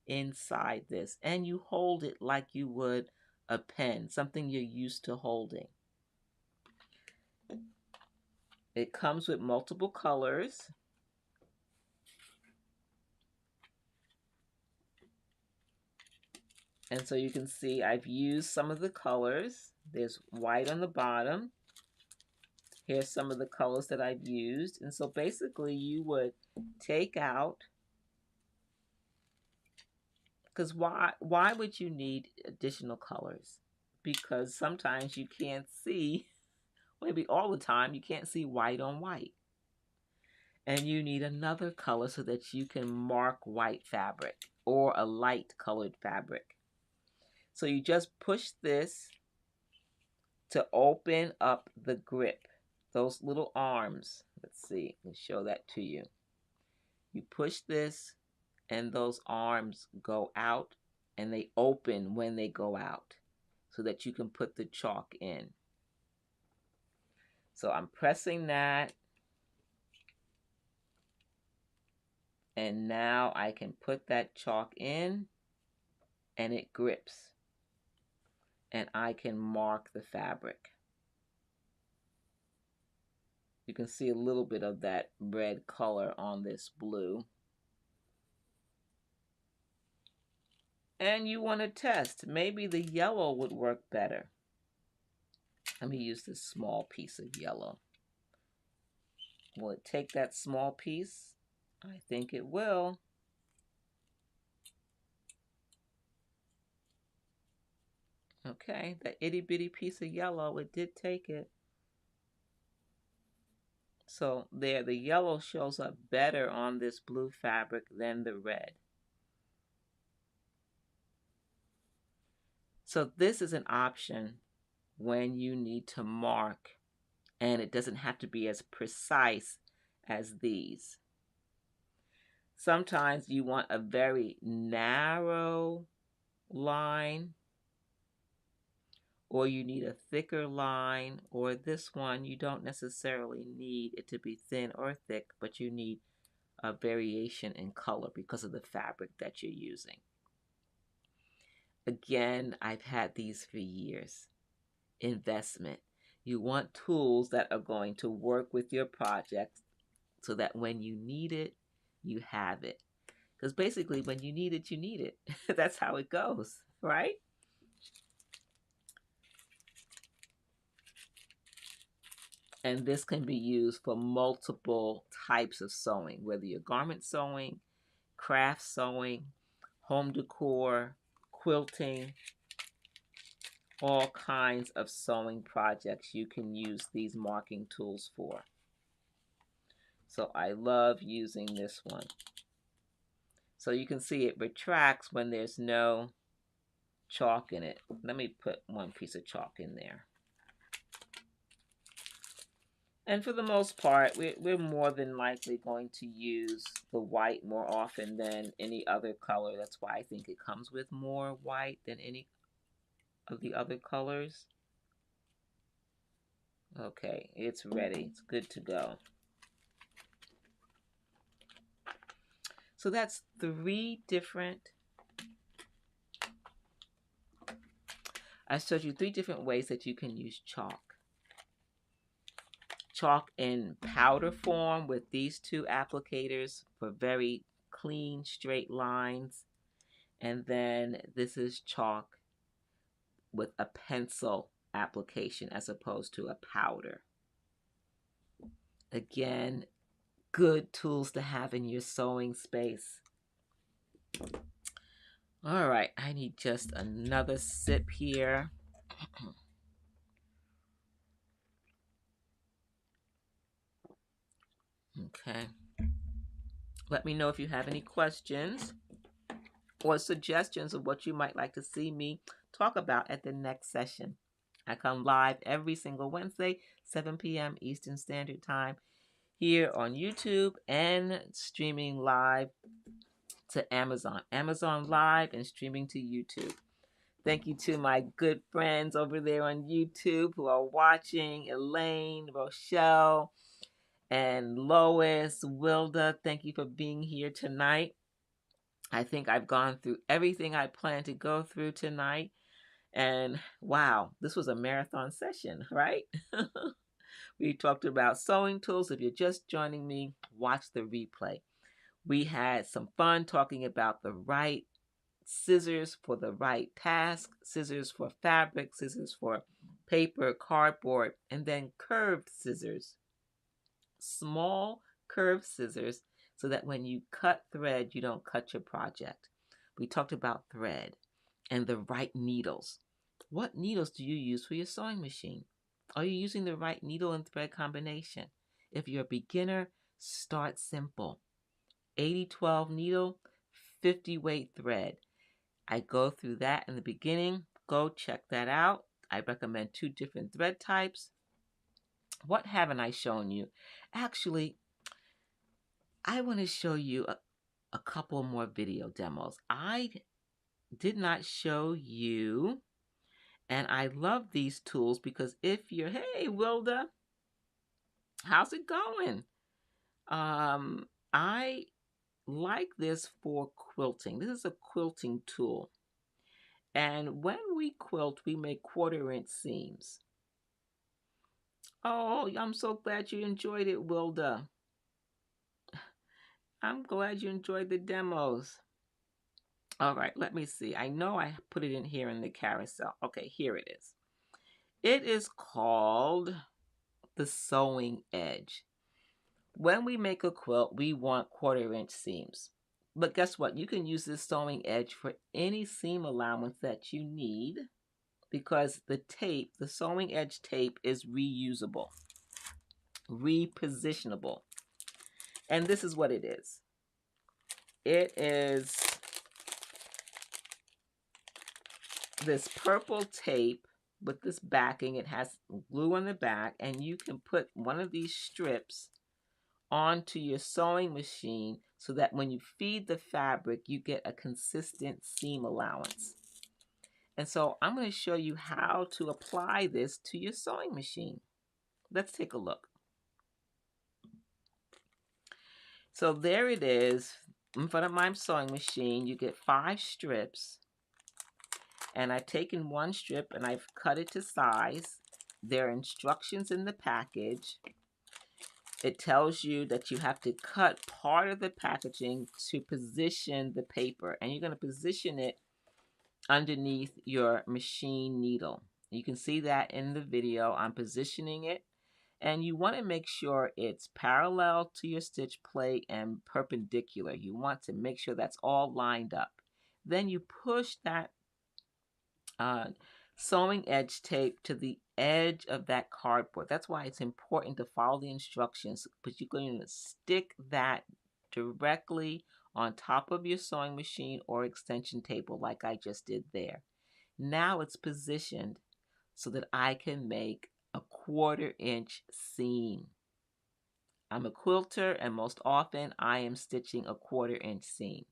inside this, and you hold it like you would a pen, something you're used to holding. It comes with multiple colors. And so you can see I've used some of the colors. There's white on the bottom. Here's some of the colors that I've used. And so basically you would take out, because why would you need additional colors? Because sometimes you can't see, maybe all the time, you can't see white on white. And you need another color so that you can mark white fabric or a light colored fabric. So you just push this to open up the grip. Those little arms. Let's see, let me show that to you. You push this and those arms go out, and they open when they go out so that you can put the chalk in. So I'm pressing that, and now I can put that chalk in and it grips, and I can mark the fabric. You can see a little bit of that red color on this blue. And you want to test, maybe the yellow would work better. Let me use this small piece of yellow. Will it take that small piece? I think it will. Okay, that itty bitty piece of yellow, it did take it. So there, the yellow shows up better on this blue fabric than the red. So this is an option when you need to mark, and it doesn't have to be as precise as these. Sometimes you want a very narrow line, or you need a thicker line, or this one you don't necessarily need it to be thin or thick, but you need a variation in color because of the fabric that you're using. Again, I've had these for years. Investment. You want tools that are going to work with your project so that when you need it, you have it. Because basically when you need it, you need it. That's how it goes, right? And this can be used for multiple types of sewing, whether you're garment sewing, craft sewing, home decor, quilting, all kinds of sewing projects you can use these marking tools for. So I love using this one. So you can see it retracts when there's no chalk in it. Let me put one piece of chalk in there. And for the most part, we're more than likely going to use the white more often than any other color. That's why I think it comes with more white than any of the other colors. Okay, it's ready. It's good to go. So that's 3 different... I showed you 3 different ways that you can use chalk. Chalk in powder form with these 2 applicators for very clean, straight lines. And then this is chalk with a pencil application as opposed to a powder. Again, good tools to have in your sewing space. All right, I need just another sip here. Okay. Let me know if you have any questions or suggestions of what you might like to see me talk about at the next session. I come live every single Wednesday, 7 p.m. Eastern Standard Time, here on YouTube and streaming live to Amazon. Amazon Live and streaming to YouTube. Thank you to my good friends over there on YouTube who are watching. Elaine, Rochelle, and Lois, Wilda. Thank you for being here tonight. I think I've gone through everything I plan to go through tonight. And wow, this was a marathon session, right? We talked about sewing tools. If you're just joining me, watch the replay. We had some fun talking about the right scissors for the right task, scissors for fabric, scissors for paper, cardboard, and then curved scissors. Small curved scissors so that when you cut thread, you don't cut your project. We talked about thread and the right needles. What needles do you use for your sewing machine? Are you using the right needle and thread combination? If you're a beginner, start simple. 80-12 needle, 50 weight thread. I go through that in the beginning. Go check that out. I recommend 2 different thread types. What haven't I shown you? Actually, I want to show you a couple more video demos. I did not show you, and I love these tools because if you're, hey, Wilda, how's it going? I like this for quilting. This is a quilting tool. And when we quilt, we make 1/4-inch seams. Oh, I'm so glad you enjoyed it, Wilda. I'm glad you enjoyed the demos. All right, let me see. I know I put it in here in the carousel. Okay, here it is. It is called the sewing edge. When we make a quilt, we want 1/4-inch seams. But guess what? You can use this sewing edge for any seam allowance that you need because the tape, the sewing edge tape, is reusable, repositionable. And this is what it is. It is this purple tape with this backing. It has glue on the back, and you can put one of these strips onto your sewing machine so that when you feed the fabric, you get a consistent seam allowance. And so I'm going to show you how to apply this to your sewing machine. Let's take a look. So there it is in front of my sewing machine. You get 5 strips. And I've taken 1 strip and I've cut it to size. There are instructions in the package. It tells you that you have to cut part of the packaging to position the paper. And you're going to position it underneath your machine needle. You can see that in the video. I'm positioning it. And you want to make sure it's parallel to your stitch plate and perpendicular. You want to make sure that's all lined up. Then you push that sewing edge tape to the edge of that cardboard. That's why it's important to follow the instructions, but you're going to stick that directly on top of your sewing machine or extension table like I just did there. Now it's positioned so that I can make a 1/4-inch seam. I'm a quilter, and most often I am stitching a 1/4-inch seam.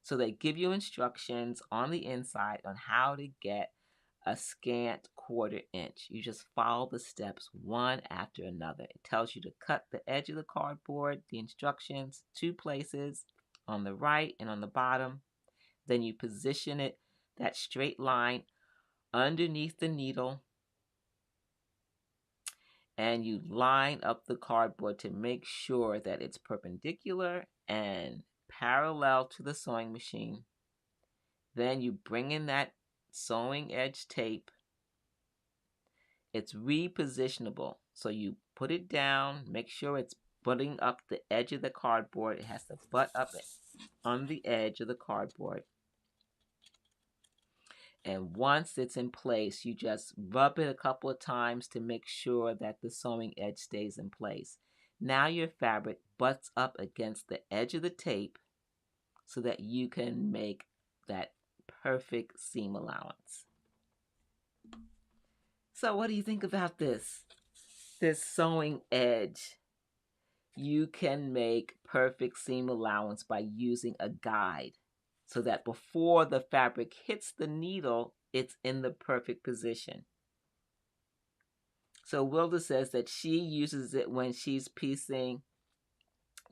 So they give you instructions on the inside on how to get a scant 1/4-inch. You just follow the steps one after another. It tells you to cut the edge of the cardboard, the instructions, 2 places, on the right and on the bottom. Then you position it, that straight line, underneath the needle. And you line up the cardboard to make sure that it's perpendicular and parallel to the sewing machine. Then you bring in that sewing edge tape. It's repositionable. So you put it down, make sure it's butting up the edge of the cardboard. It has to butt up on the edge of the cardboard. And once it's in place, you just rub it a couple of times to make sure that the sewing edge stays in place. Now your fabric butts up against the edge of the tape so that you can make that perfect seam allowance. So what do you think about this? This sewing edge. You can make perfect seam allowance by using a guide so that before the fabric hits the needle, it's in the perfect position. So Wilda says that she uses it when she's piecing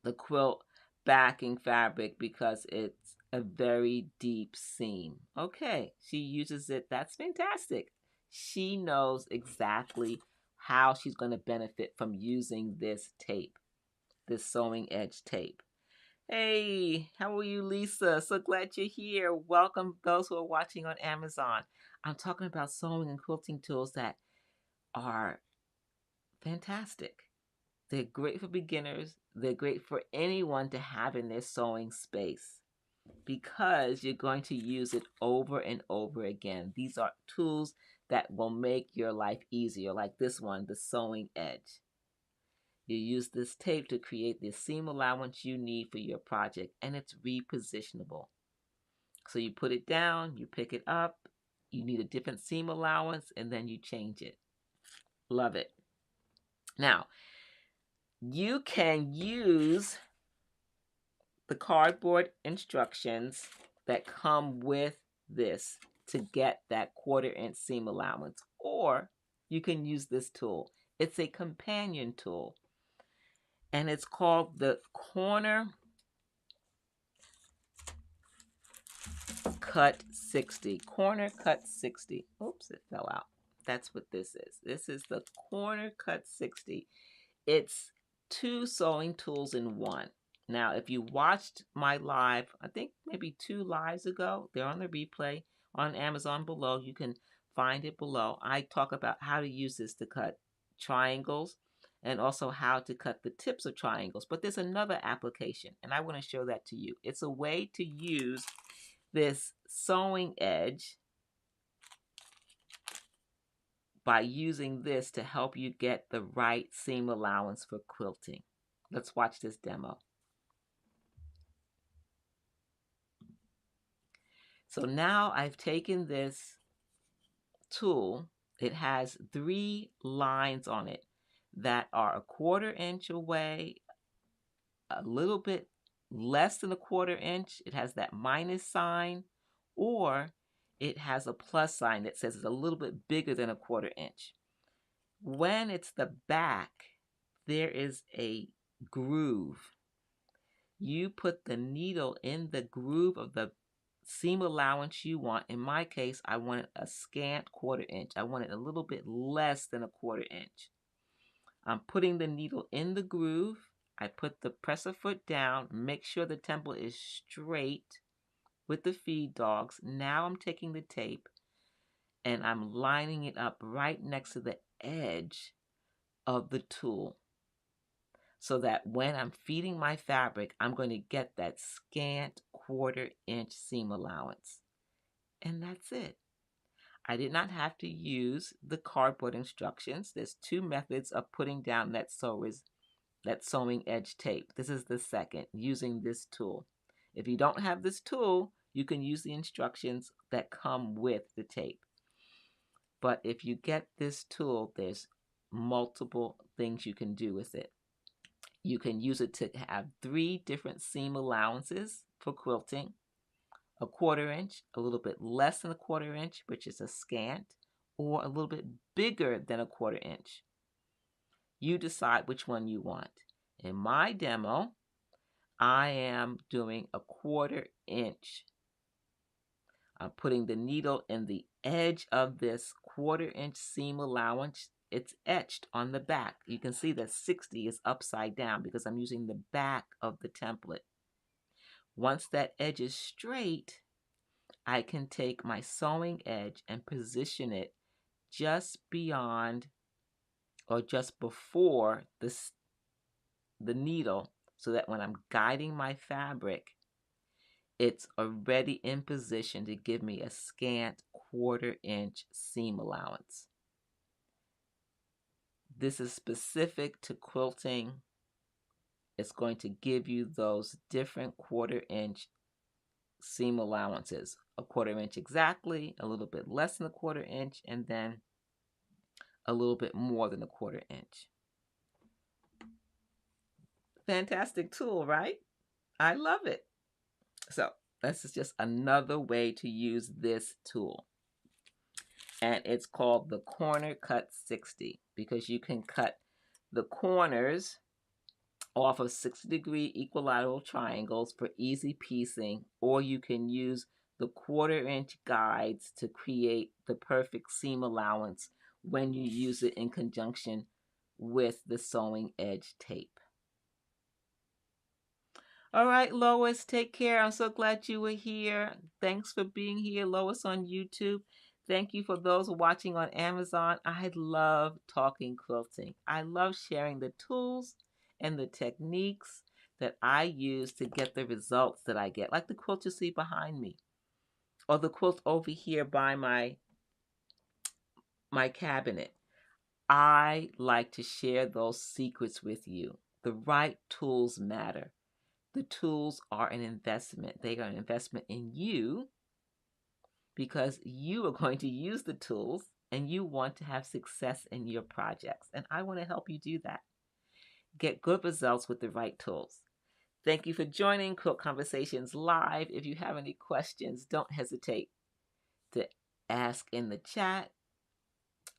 the quilt backing fabric because it's a very deep seam. Okay, she uses it. That's fantastic. She knows exactly how she's going to benefit from using this tape, this sewing edge tape. Hey, how are you, Lisa? So glad you're here. Welcome those who are watching on Amazon. I'm talking about sewing and quilting tools that are fantastic. They're great for beginners. They're great for anyone to have in their sewing space because you're going to use it over and over again. These are tools that will make your life easier, like this one, the sewing edge. You use this tape to create the seam allowance you need for your project, and it's repositionable. So you put it down, you pick it up, you need a different seam allowance, and then you change it. Love it. Now, you can use the cardboard instructions that come with this to get that 1/4 inch seam allowance, or you can use this tool. It's a companion tool, and it's called the Corner Cut 60. Corner Cut 60. Oops, it fell out. That's what this is. This is the Corner Cut 60. It's 2 sewing tools in one. Now, if you watched my live, I think maybe 2 lives ago, they're on the replay on Amazon below. You can find it below. I talk about how to use this to cut triangles and also how to cut the tips of triangles. But there's another application, and I want to show that to you. It's a way to use this sewing edge by using this to help you get the right seam allowance for quilting. Let's watch this demo. So now I've taken this tool. It has 3 lines on it that are a 1/4 inch away, a little bit less than a 1/4 inch. It has that minus sign, or it has a plus sign that says it's a little bit bigger than a 1/4 inch. When it's the back, there is a groove. You put the needle in the groove of the seam allowance you want. In my case, I wanted a scant 1/4 inch. I wanted a little bit less than a 1/4 inch. I'm putting the needle in the groove. I put the presser foot down, make sure the temple is straight with the feed dogs. Now I'm taking the tape and I'm lining it up right next to the edge of the tool, so that when I'm feeding my fabric, I'm going to get that scant 1/4 inch seam allowance. And that's it. I did not have to use the cardboard instructions. There's 2 methods of putting down that sewing edge tape. This is the second, using this tool. If you don't have this tool, you can use the instructions that come with the tape. But if you get this tool, there's multiple things you can do with it. You can use it to have 3 different seam allowances for quilting. A 1/4 inch, a little bit less than a 1/4 inch, which is a scant, or a little bit bigger than a 1/4 inch. You decide which one you want. In my demo, I am doing a 1/4 inch. I'm putting the needle in the edge of this 1/4 inch seam allowance. It's etched on the back. You can see that 60 is upside down because I'm using the back of the template. Once that edge is straight, I can take my sewing edge and position it just beyond or just before the needle, so that when I'm guiding my fabric, it's already in position to give me a scant 1/4 inch seam allowance. This is specific to quilting. It's going to give you those different 1/4 inch seam allowances. A 1/4 inch exactly, a little bit less than a 1/4 inch, and then a little bit more than a 1/4 inch. Fantastic tool, right? I love it. So this is just another way to use this tool. And it's called the Corner Cut 60 because you can cut the corners off of 60-degree equilateral triangles for easy piecing, or you can use the 1/4 inch guides to create the perfect seam allowance when you use it in conjunction with the sewing edge tape. All right, Lois, take care. I'm so glad you were here. Thanks for being here, Lois, on YouTube. Thank you for those watching on Amazon. I love talking quilting. I love sharing the tools and the techniques that I use to get the results that I get, like the quilt you see behind me, or the quilt over here by my cabinet. I like to share those secrets with you. The right tools matter. The tools are an investment. They are an investment in you because you are going to use the tools and you want to have success in your projects. And I want to help you do that. Get good results with the right tools. Thank you for joining Quilt Conversations Live. If you have any questions, don't hesitate to ask in the chat.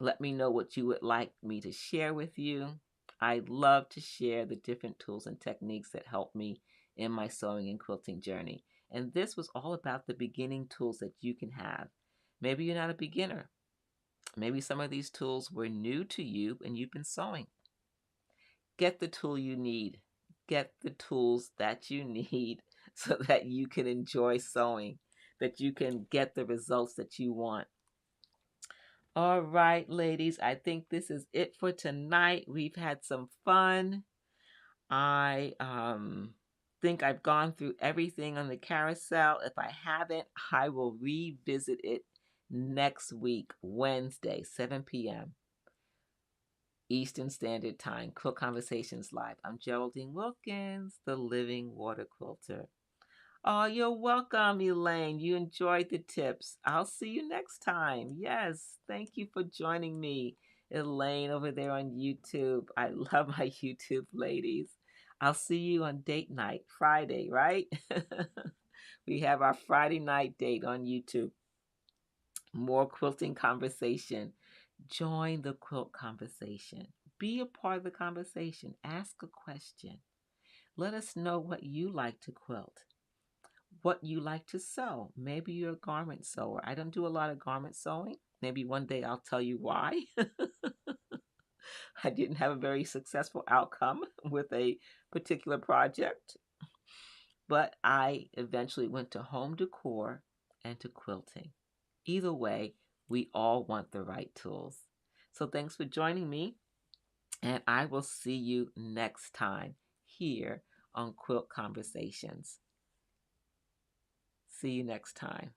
Let me know what you would like me to share with you. I love to share the different tools and techniques that help me in my sewing and quilting journey. And this was all about the beginning tools that you can have. Maybe you're not a beginner. Maybe some of these tools were new to you and you've been sewing. Get the tool you need. Get the tools that you need so that you can enjoy sewing, that you can get the results that you want. All right, ladies, I think this is it for tonight. We've had some fun. I think I've gone through everything on the carousel. If I haven't, I will revisit it next week, Wednesday, 7 p.m. Eastern Standard Time. Quilt Conversations Live. I'm Geraldine Wilkins, the Living Water Quilter. Oh, you're welcome, Elaine. You enjoyed the tips. I'll see you next time. Yes, thank you for joining me, Elaine, over there on YouTube. I love my YouTube ladies. I'll see you on date night, Friday, right? We have our Friday night date on YouTube. More quilting conversation. Join the quilt conversation. Be a part of the conversation. Ask a question. Let us know what you like to quilt, what you like to sew. Maybe you're a garment sewer. I don't do a lot of garment sewing. Maybe one day I'll tell you why. I didn't have a very successful outcome with a particular project, but I eventually went to home decor and to quilting. Either way, we all want the right tools. So thanks for joining me, and I will see you next time here on Quilt Conversations. See you next time.